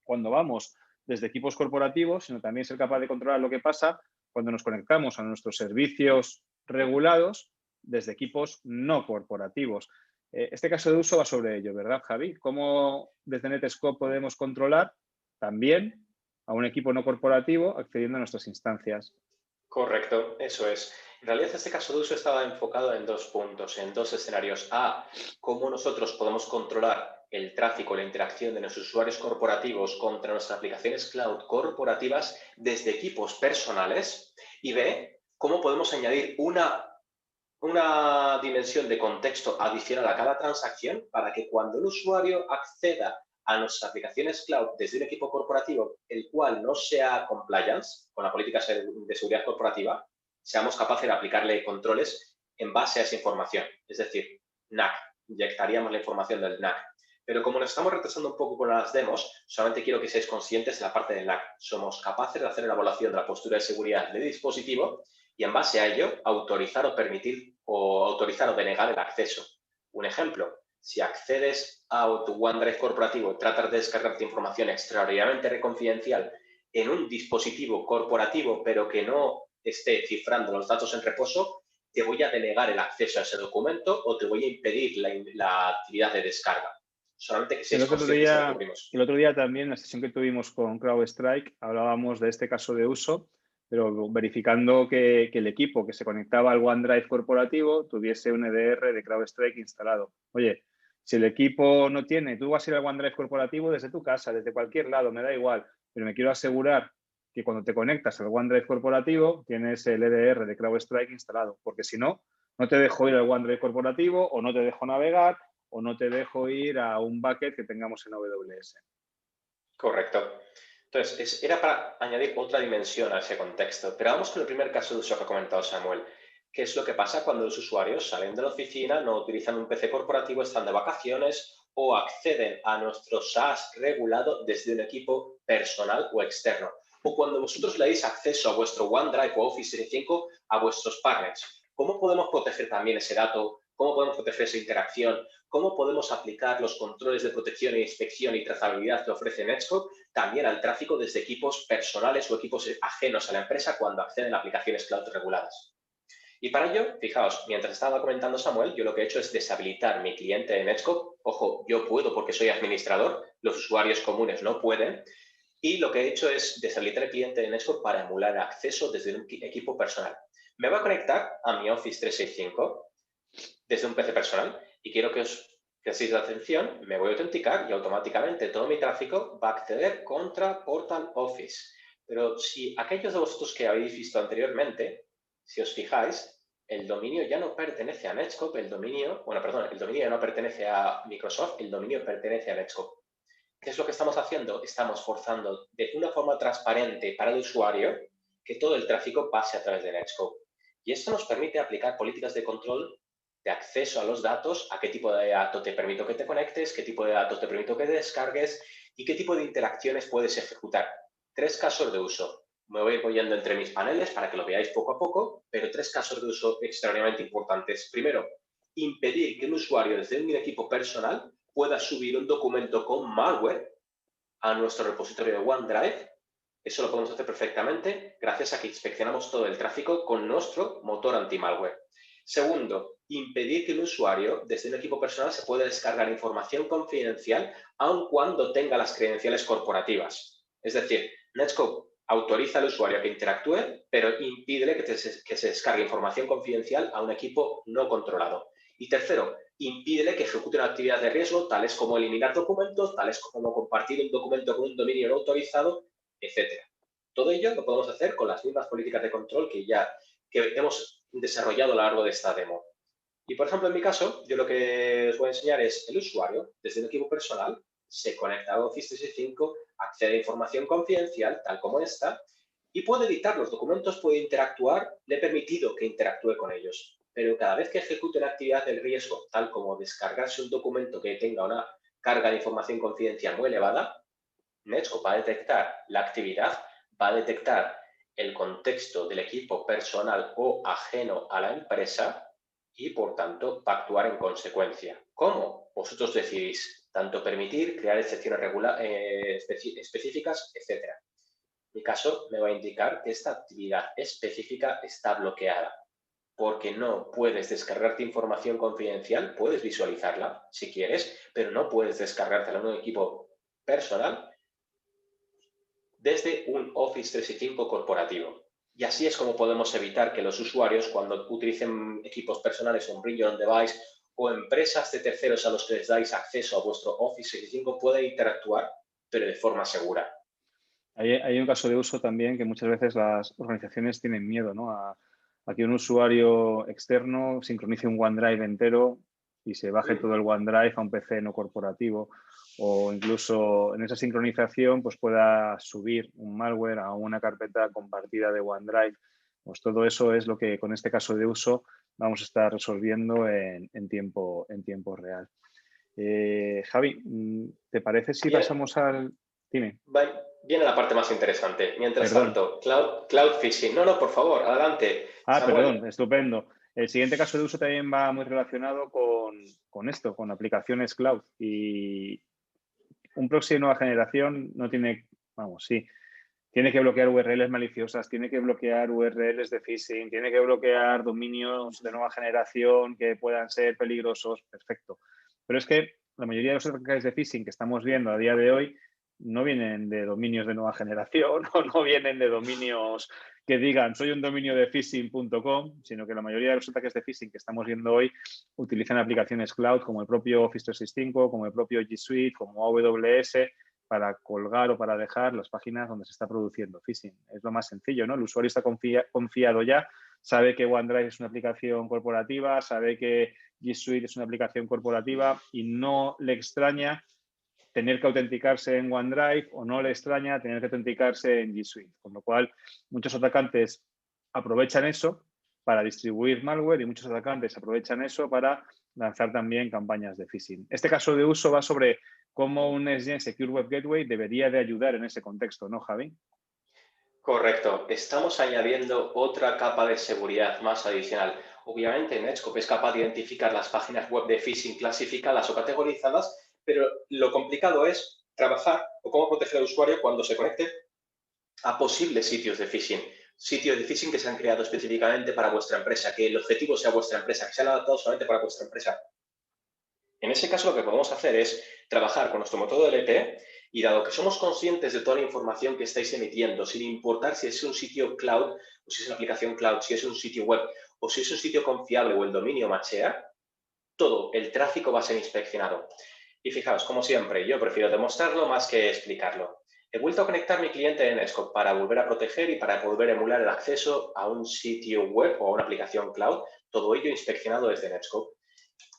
cuando vamos desde equipos corporativos, sino también ser capaz de controlar lo que pasa cuando nos conectamos a nuestros servicios regulados desde equipos no corporativos. Este caso de uso va sobre ello, ¿verdad, Javi? ¿Cómo desde Netscope podemos controlar también a un equipo no corporativo accediendo a nuestras instancias? Correcto, eso es. En realidad este caso de uso estaba enfocado en dos puntos, en dos escenarios. A, cómo nosotros podemos controlar el tráfico, la interacción de nuestros usuarios corporativos contra nuestras aplicaciones cloud corporativas desde equipos personales. Y B, cómo podemos añadir una dimensión de contexto adicional a cada transacción para que cuando un usuario acceda a nuestras aplicaciones cloud desde un equipo corporativo, el cual no sea compliance con la política de seguridad corporativa, seamos capaces de aplicarle controles en base a esa información. Es decir, NAC, inyectaríamos la información del NAC. Pero como nos estamos retrasando un poco con las demos, solamente quiero que seáis conscientes de la parte del NAC. Somos capaces de hacer una evaluación de la postura de seguridad del dispositivo y en base a ello autorizar o permitir o autorizar o denegar el acceso. Un ejemplo, si accedes a tu OneDrive corporativo y tratas de descargarte información extraordinariamente confidencial en un dispositivo corporativo pero que no esté cifrando los datos en reposo, te voy a denegar el acceso a ese documento o te voy a impedir la actividad de descarga. Solamente que El seáis otro conscientes de lo que día, cubrimos. el otro día también, en la sesión que tuvimos con CrowdStrike, hablábamos de este caso de uso, pero verificando que el equipo que se conectaba al OneDrive corporativo tuviese un EDR de CrowdStrike instalado. Oye, si el equipo no tiene, tú vas a ir al OneDrive corporativo desde tu casa, desde cualquier lado, me da igual, pero me quiero asegurar que cuando te conectas al OneDrive corporativo tienes el EDR de CrowdStrike instalado, porque si no, no te dejo ir al OneDrive corporativo o no te dejo navegar o no te dejo ir a un bucket que tengamos en AWS. Correcto. Entonces, era para añadir otra dimensión a ese contexto. Pero vamos con el primer caso de uso que ha comentado Samuel. ¿Qué es lo que pasa cuando los usuarios salen de la oficina, no utilizan un PC corporativo, están de vacaciones o acceden a nuestro SaaS regulado desde un equipo personal o externo? O cuando vosotros le dais acceso a vuestro OneDrive o Office 365 a vuestros partners. ¿Cómo podemos proteger también ese dato? ¿Cómo podemos proteger esa interacción? ¿Cómo podemos aplicar los controles de protección e inspección y trazabilidad que ofrece Netscope también al tráfico desde equipos personales o equipos ajenos a la empresa cuando acceden a aplicaciones cloud reguladas? Y para ello, fijaos, mientras estaba comentando Samuel, yo lo que he hecho es deshabilitar mi cliente de Netscope. Ojo, yo puedo porque soy administrador, los usuarios comunes no pueden. Y lo que he hecho es deshabilitar el cliente de Netscope para emular acceso desde un equipo personal. Me voy a conectar a mi Office 365 desde un PC personal y quiero que os prestéis atención, me voy a autenticar y automáticamente todo mi tráfico va a acceder contra Portal Office. Pero si aquellos de vosotros que habéis visto anteriormente, si os fijáis, el dominio ya no pertenece a Netscope, el dominio ya no pertenece a Microsoft, el dominio pertenece a Netscope. ¿Qué es lo que estamos haciendo? Estamos forzando de una forma transparente para el usuario que todo el tráfico pase a través de Netscope. Y esto nos permite aplicar políticas de control de acceso a los datos, a qué tipo de datos te permito que te conectes, qué tipo de datos te permito que descargues y qué tipo de interacciones puedes ejecutar. 3 casos de uso. Me voy yendo entre mis paneles para que lo veáis poco a poco, pero 3 casos de uso extraordinariamente importantes. Primero, impedir que un usuario desde un equipo personal pueda subir un documento con malware a nuestro repositorio de OneDrive. Eso lo podemos hacer perfectamente gracias a que inspeccionamos todo el tráfico con nuestro motor anti-malware. Segundo, impedir que un usuario desde un equipo personal se pueda descargar información confidencial aun cuando tenga las credenciales corporativas. Es decir, Netscope autoriza al usuario a que interactúe, pero impídele que se descargue información confidencial a un equipo no controlado. Y tercero, impídele que ejecute una actividad de riesgo, tales como eliminar documentos, tales como compartir un documento con un dominio no autorizado, etc. Todo ello lo podemos hacer con las mismas políticas de control que hemos desarrollado a lo largo de esta demo. Y, por ejemplo, en mi caso, yo lo que os voy a enseñar es el usuario, desde un equipo personal, se conecta a Office 365, accede a información confidencial, tal como esta, y puede editar los documentos, puede interactuar, le he permitido que interactúe con ellos. Pero cada vez que ejecute una actividad del riesgo, tal como descargarse un documento que tenga una carga de información confidencial muy elevada, Netscope va a detectar la actividad, va a detectar el contexto del equipo personal o ajeno a la empresa y, por tanto, va a actuar en consecuencia. ¿Cómo? Vosotros decidís tanto permitir, crear excepciones específicas, etc. En mi caso, me va a indicar que esta actividad específica está bloqueada, porque no puedes descargarte información confidencial, puedes visualizarla si quieres, pero no puedes descargártela en un equipo personal desde un Office 365 corporativo. Y así es como podemos evitar que los usuarios, cuando utilicen equipos personales o un Bring Your Own Device o empresas de terceros a los que les dais acceso a vuestro Office 365, puedan interactuar, pero de forma segura. Hay un caso de uso también que muchas veces las organizaciones tienen miedo, ¿no? a que un usuario externo sincronice un OneDrive entero y se baje todo el OneDrive a un PC no corporativo, o incluso en esa sincronización pues pueda subir un malware a una carpeta compartida de OneDrive. Pues todo eso es lo que con este caso de uso vamos a estar resolviendo en tiempo real. Javi, ¿te parece si Bien. pasamos al...? Dime. Viene la parte más interesante. Mientras Perdón. tanto, cloud phishing. No, por favor, adelante. Samuel. Perdón, estupendo. El siguiente caso de uso también va muy relacionado con esto, con aplicaciones cloud. Y un proxy de nueva generación no tiene, tiene que bloquear URLs maliciosas, tiene que bloquear URLs de phishing, tiene que bloquear dominios de nueva generación que puedan ser peligrosos, perfecto. Pero es que la mayoría de los ataques de phishing que estamos viendo a día de hoy no vienen de dominios de nueva generación o no vienen de dominios que digan soy un dominio de phishing.com, sino que la mayoría de los ataques de phishing que estamos viendo hoy utilizan aplicaciones cloud como el propio Office 365, como el propio G Suite, como AWS, para colgar o para dejar las páginas donde se está produciendo phishing. Es lo más sencillo, ¿no? El usuario está confiado ya, sabe que OneDrive es una aplicación corporativa, sabe que G Suite es una aplicación corporativa y no le extraña tener que autenticarse en OneDrive o no le extraña tener que autenticarse en G Suite. Con lo cual, muchos atacantes aprovechan eso para distribuir malware y muchos atacantes aprovechan eso para lanzar también campañas de phishing. Este caso de uso va sobre cómo un Next-Gen Secure Web Gateway debería de ayudar en ese contexto, ¿no, Javi? Correcto. Estamos añadiendo otra capa de seguridad más adicional. Obviamente, Netscope es capaz de identificar las páginas web de phishing clasificadas o categorizadas, pero lo complicado es trabajar o cómo proteger al usuario cuando se conecte a posibles sitios de phishing. Sitios de phishing que se han creado específicamente para vuestra empresa, que el objetivo sea vuestra empresa, que se han adaptado solamente para vuestra empresa. En ese caso, lo que podemos hacer es trabajar con nuestro motor de DLP y dado que somos conscientes de toda la información que estáis emitiendo, sin importar si es un sitio cloud o si es una aplicación cloud, si es un sitio web o si es un sitio confiable o el dominio machea, todo el tráfico va a ser inspeccionado. Y fijaos, como siempre, yo prefiero demostrarlo más que explicarlo. He vuelto a conectar mi cliente en Netscope para volver a proteger y para volver a emular el acceso a un sitio web o a una aplicación cloud, todo ello inspeccionado desde Netscope.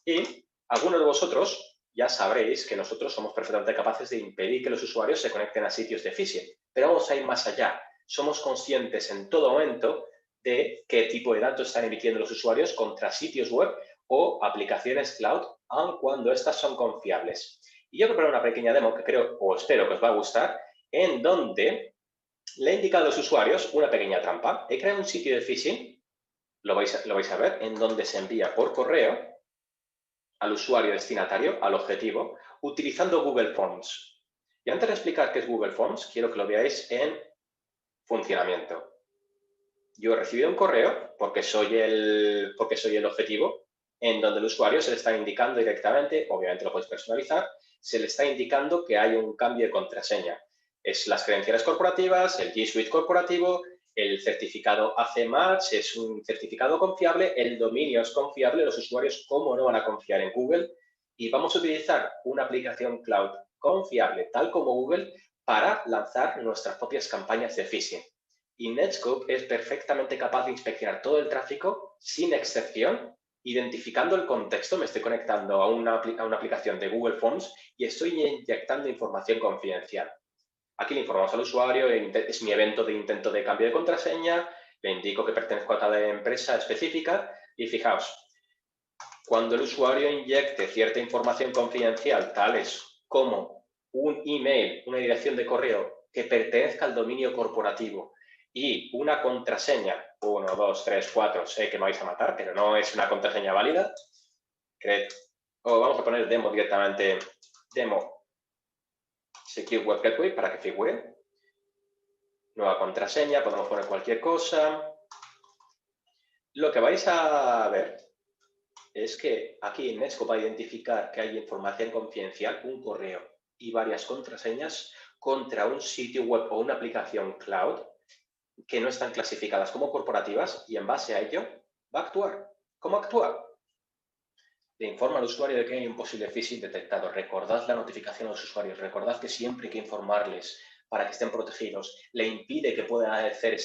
Y algunos de vosotros ya sabréis que nosotros somos perfectamente capaces de impedir que los usuarios se conecten a sitios de phishing. Pero vamos a ir más allá. Somos conscientes en todo momento de qué tipo de datos están emitiendo los usuarios contra sitios web o aplicaciones cloud, aun cuando estas son confiables. Y yo he preparado una pequeña demo que creo o espero que os va a gustar, en donde le he indicado a los usuarios una pequeña trampa. He creado un sitio de phishing, lo vais a ver, en donde se envía por correo al usuario destinatario, al objetivo, utilizando Google Forms. Y antes de explicar qué es Google Forms, quiero que lo veáis en funcionamiento. Yo he recibido un correo, porque soy el objetivo, en donde el usuario se le está indicando directamente, obviamente lo podéis personalizar, se le está indicando que hay un cambio de contraseña. Es las credenciales corporativas, el G Suite corporativo, el certificado AC Match es un certificado confiable, el dominio es confiable, los usuarios, ¿cómo no van a confiar en Google? Y vamos a utilizar una aplicación cloud confiable, tal como Google, para lanzar nuestras propias campañas de phishing. Y Netscope es perfectamente capaz de inspeccionar todo el tráfico sin excepción, identificando el contexto. Me estoy conectando a una aplicación de Google Forms y estoy inyectando información confidencial. Aquí le informamos al usuario, es mi evento de intento de cambio de contraseña, le indico que pertenezco a cada empresa específica y fijaos, cuando el usuario inyecte cierta información confidencial, tales como un email, una dirección de correo que pertenezca al dominio corporativo, y una contraseña, 1, 2, 3, 4, sé que me vais a matar, pero no es una contraseña válida, o vamos a poner demo directamente, demo Secure Web Gateway para que figure. Nueva contraseña, podemos poner cualquier cosa. Lo que vais a ver es que aquí Netscope va a identificar que hay información confidencial, un correo y varias contraseñas contra un sitio web o una aplicación cloud que no están clasificadas como corporativas y en base a ello va a actuar. ¿Cómo actúa? Le informa al usuario de que hay un posible phishing detectado. Recordad la notificación a los usuarios. Recordad que siempre hay que informarles para que estén protegidos. Le impide que puedan hacer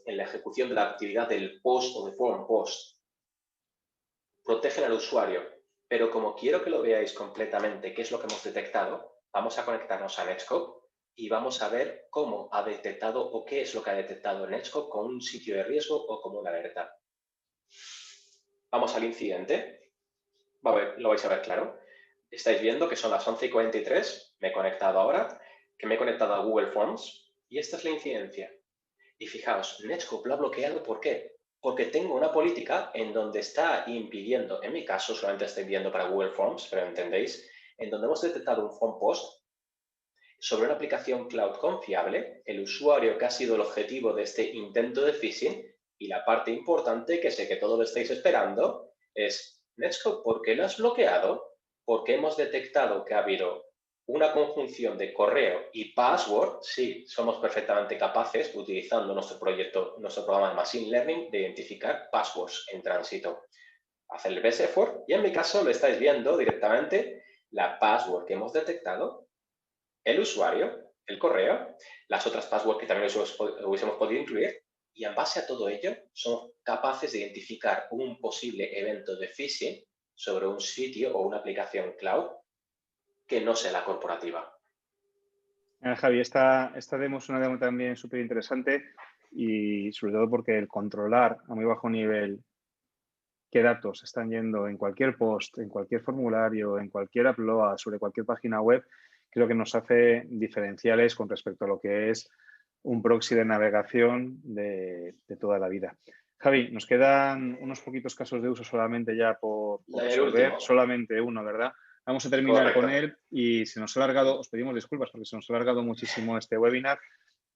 en la ejecución de la actividad del post o de form post. Protegen al usuario. Pero como quiero que lo veáis completamente qué es lo que hemos detectado, vamos a conectarnos a Netscope y vamos a ver cómo ha detectado o qué es lo que ha detectado Netscope como un sitio de riesgo o como una alerta. Vamos al incidente. Lo vais a ver claro. Estáis viendo que son las 11:43, me he conectado ahora, que me he conectado a Google Forms y esta es la incidencia. Y fijaos, Netscope lo ha bloqueado, ¿por qué? Porque tengo una política en donde está impidiendo, en mi caso solamente estoy viendo para Google Forms, pero entendéis, en donde hemos detectado un form post sobre una aplicación cloud confiable, el usuario que ha sido el objetivo de este intento de phishing y la parte importante que sé que todos lo estáis esperando es, Netscope, ¿por qué lo has bloqueado? Porque hemos detectado que ha habido una conjunción de correo y password. Sí, somos perfectamente capaces, utilizando nuestro programa de Machine Learning, de identificar passwords en tránsito. Hacer el best effort y en mi caso lo estáis viendo directamente, la password que hemos detectado, el usuario, el correo, las otras passwords que también hubiésemos podido incluir, y en base a todo ello somos capaces de identificar un posible evento de phishing sobre un sitio o una aplicación cloud que no sea la corporativa. Javi, esta demo es una demo también súper interesante y sobre todo porque el controlar a muy bajo nivel qué datos están yendo en cualquier post, en cualquier formulario, en cualquier upload, sobre cualquier página web, creo que nos hace diferenciales con respecto a lo que es un proxy de navegación de toda la vida. Javi, nos quedan unos poquitos casos de uso solamente ya por resolver, solamente uno, ¿verdad? Vamos a terminar con él y se nos ha alargado, os pedimos disculpas porque se nos ha alargado muchísimo este webinar.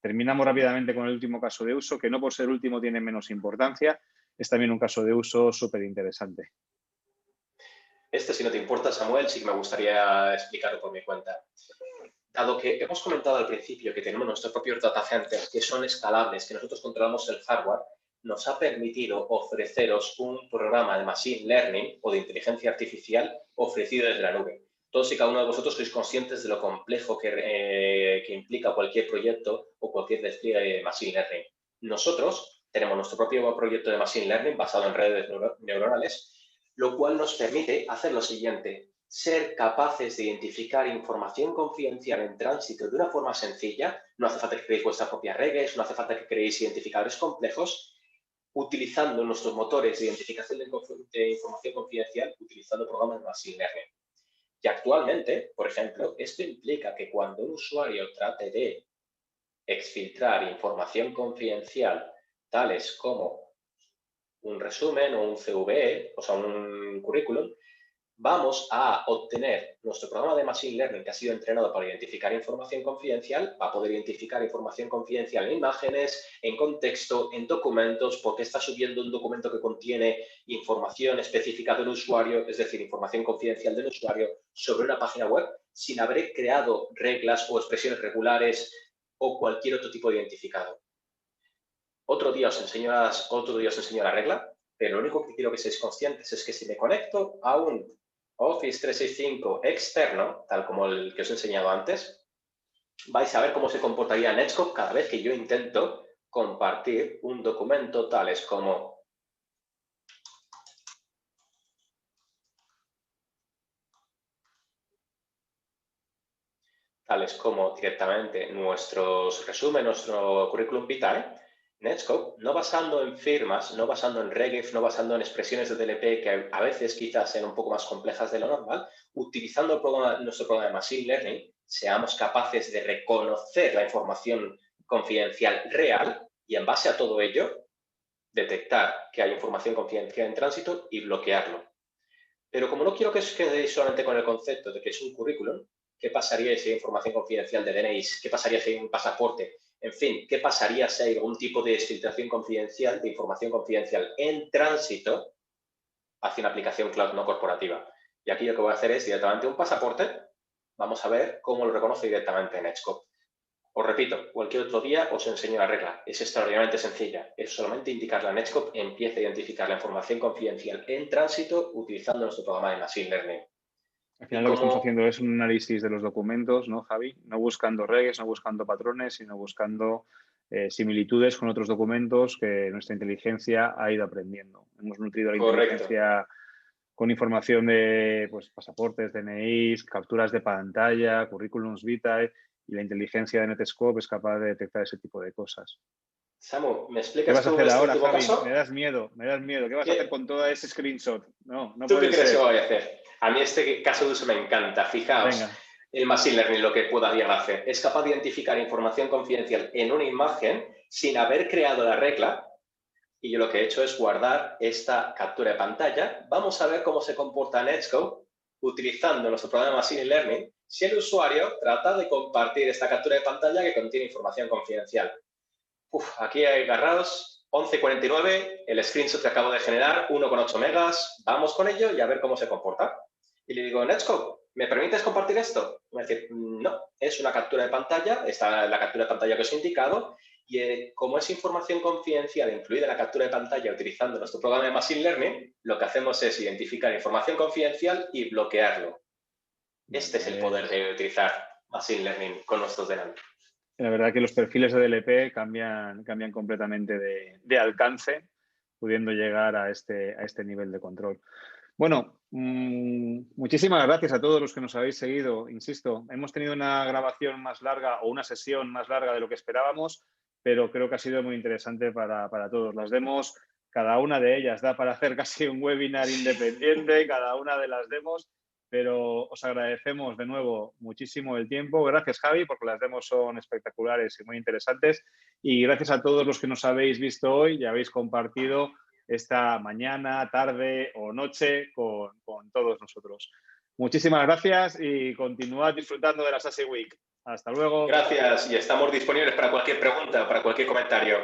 Terminamos rápidamente con el último caso de uso, que no por ser último tiene menos importancia. Es también un caso de uso súper interesante. Si no te importa, Samuel, sí que me gustaría explicarlo por mi cuenta. Dado que hemos comentado al principio que tenemos nuestros propios data centers que son escalables, que nosotros controlamos el hardware, nos ha permitido ofreceros un programa de Machine Learning o de inteligencia artificial ofrecido desde la nube. Todos y cada uno de vosotros sois conscientes de lo complejo que implica cualquier proyecto o cualquier despliegue de Machine Learning. Nosotros tenemos nuestro propio proyecto de Machine Learning basado en redes neuronales, lo cual nos permite hacer lo siguiente: ser capaces de identificar información confidencial en tránsito de una forma sencilla. No hace falta que creéis vuestras propias reglas, no hace falta que creéis identificadores complejos, utilizando nuestros motores de identificación de información confidencial, utilizando programas de Machine Learning. Y actualmente, por ejemplo, esto implica que cuando un usuario trate de exfiltrar información confidencial, tales como un resumen o un CVE, o sea, un currículum, vamos a obtener nuestro programa de Machine Learning que ha sido entrenado para identificar información confidencial, va a poder identificar información confidencial en imágenes, en contexto, en documentos, porque está subiendo un documento que contiene información específica del usuario, es decir, información confidencial del usuario sobre una página web, sin haber creado reglas o expresiones regulares o cualquier otro tipo de identificador. Otro día os enseño la regla, pero lo único que quiero que seáis conscientes es que si me conecto a un Office 365 externo, tal como el que os he enseñado antes, vais a ver cómo se comportaría Netscope cada vez que yo intento compartir un documento tales como directamente nuestros resúmenes, nuestro currículum vitae. Netscope, no basando en firmas, no basando en regef, no basando en expresiones de DLP que a veces quizás sean un poco más complejas de lo normal, utilizando nuestro programa de Machine Learning, seamos capaces de reconocer la información confidencial real y en base a todo ello, detectar que hay información confidencial en tránsito y bloquearlo. Pero como no quiero que os quedéis solamente con el concepto de que es un currículum, ¿qué pasaría si hay información confidencial de DNIs? ¿Qué pasaría si hay un pasaporte? En fin, ¿qué pasaría si hay algún tipo de exfiltración confidencial, de información confidencial en tránsito hacia una aplicación cloud no corporativa? Y aquí lo que voy a hacer es directamente un pasaporte. Vamos a ver cómo lo reconoce directamente en Netscope. Os repito, cualquier otro día os enseño la regla. Es extraordinariamente sencilla. Es solamente indicarla en Netscope, empieza a identificar la información confidencial en tránsito utilizando nuestro programa de Machine Learning. Al Y final lo que estamos haciendo es un análisis de los documentos, ¿no, Javi? No buscando regs, no buscando patrones, sino buscando similitudes con otros documentos que nuestra inteligencia ha ido aprendiendo. Hemos nutrido la inteligencia con información de pues, pasaportes, DNIs, capturas de pantalla, currículums vitae, y la inteligencia de Netscope es capaz de detectar ese tipo de cosas. Samu, ¿me ¿Qué explicas vas a tú hacer este ahora, último Javi? caso? Me das miedo, me das miedo. ¿Qué vas a hacer con todo ese screenshot? No, no ¿Tú qué puede crees que ser. voy a hacer? A mí este caso de uso me encanta. Fijaos, Venga. el Machine Learning lo que pueda llegar a hacer es capaz de identificar información confidencial en una imagen sin haber creado la regla. Y yo lo que he hecho es guardar esta captura de pantalla. Vamos a ver cómo se comporta Netscope utilizando nuestro programa de Machine Learning si el usuario trata de compartir esta captura de pantalla que contiene información confidencial. Aquí hay agarrados, 11:49, el screenshot que acabo de generar, 1,8 megas, vamos con ello y a ver cómo se comporta. Y le digo, Netscope, ¿me permites compartir esto? Me va a decir, no, es una captura de pantalla, está la captura de pantalla que os he indicado, y como es información confidencial incluida en la captura de pantalla utilizando nuestro programa de Machine Learning, lo que hacemos es identificar información confidencial y bloquearlo. Este es el poder de utilizar Machine Learning con nuestros DNI. La verdad que los perfiles de DLP cambian completamente de alcance, pudiendo llegar a este nivel de control. Bueno, muchísimas gracias a todos los que nos habéis seguido. Insisto, hemos tenido una grabación más larga o una sesión más larga de lo que esperábamos, pero creo que ha sido muy interesante para todos. Las demos, cada una de ellas da para hacer casi un webinar independiente, cada una de las demos, pero os agradecemos de nuevo muchísimo el tiempo. Gracias, Javi, porque las demos son espectaculares y muy interesantes. Y gracias a todos los que nos habéis visto hoy y habéis compartido esta mañana, tarde o noche con todos nosotros. Muchísimas gracias y continuad disfrutando de la SASE Week. Hasta luego. Gracias y estamos disponibles para cualquier pregunta, para cualquier comentario.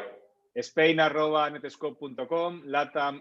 Spain@netscope.com, latam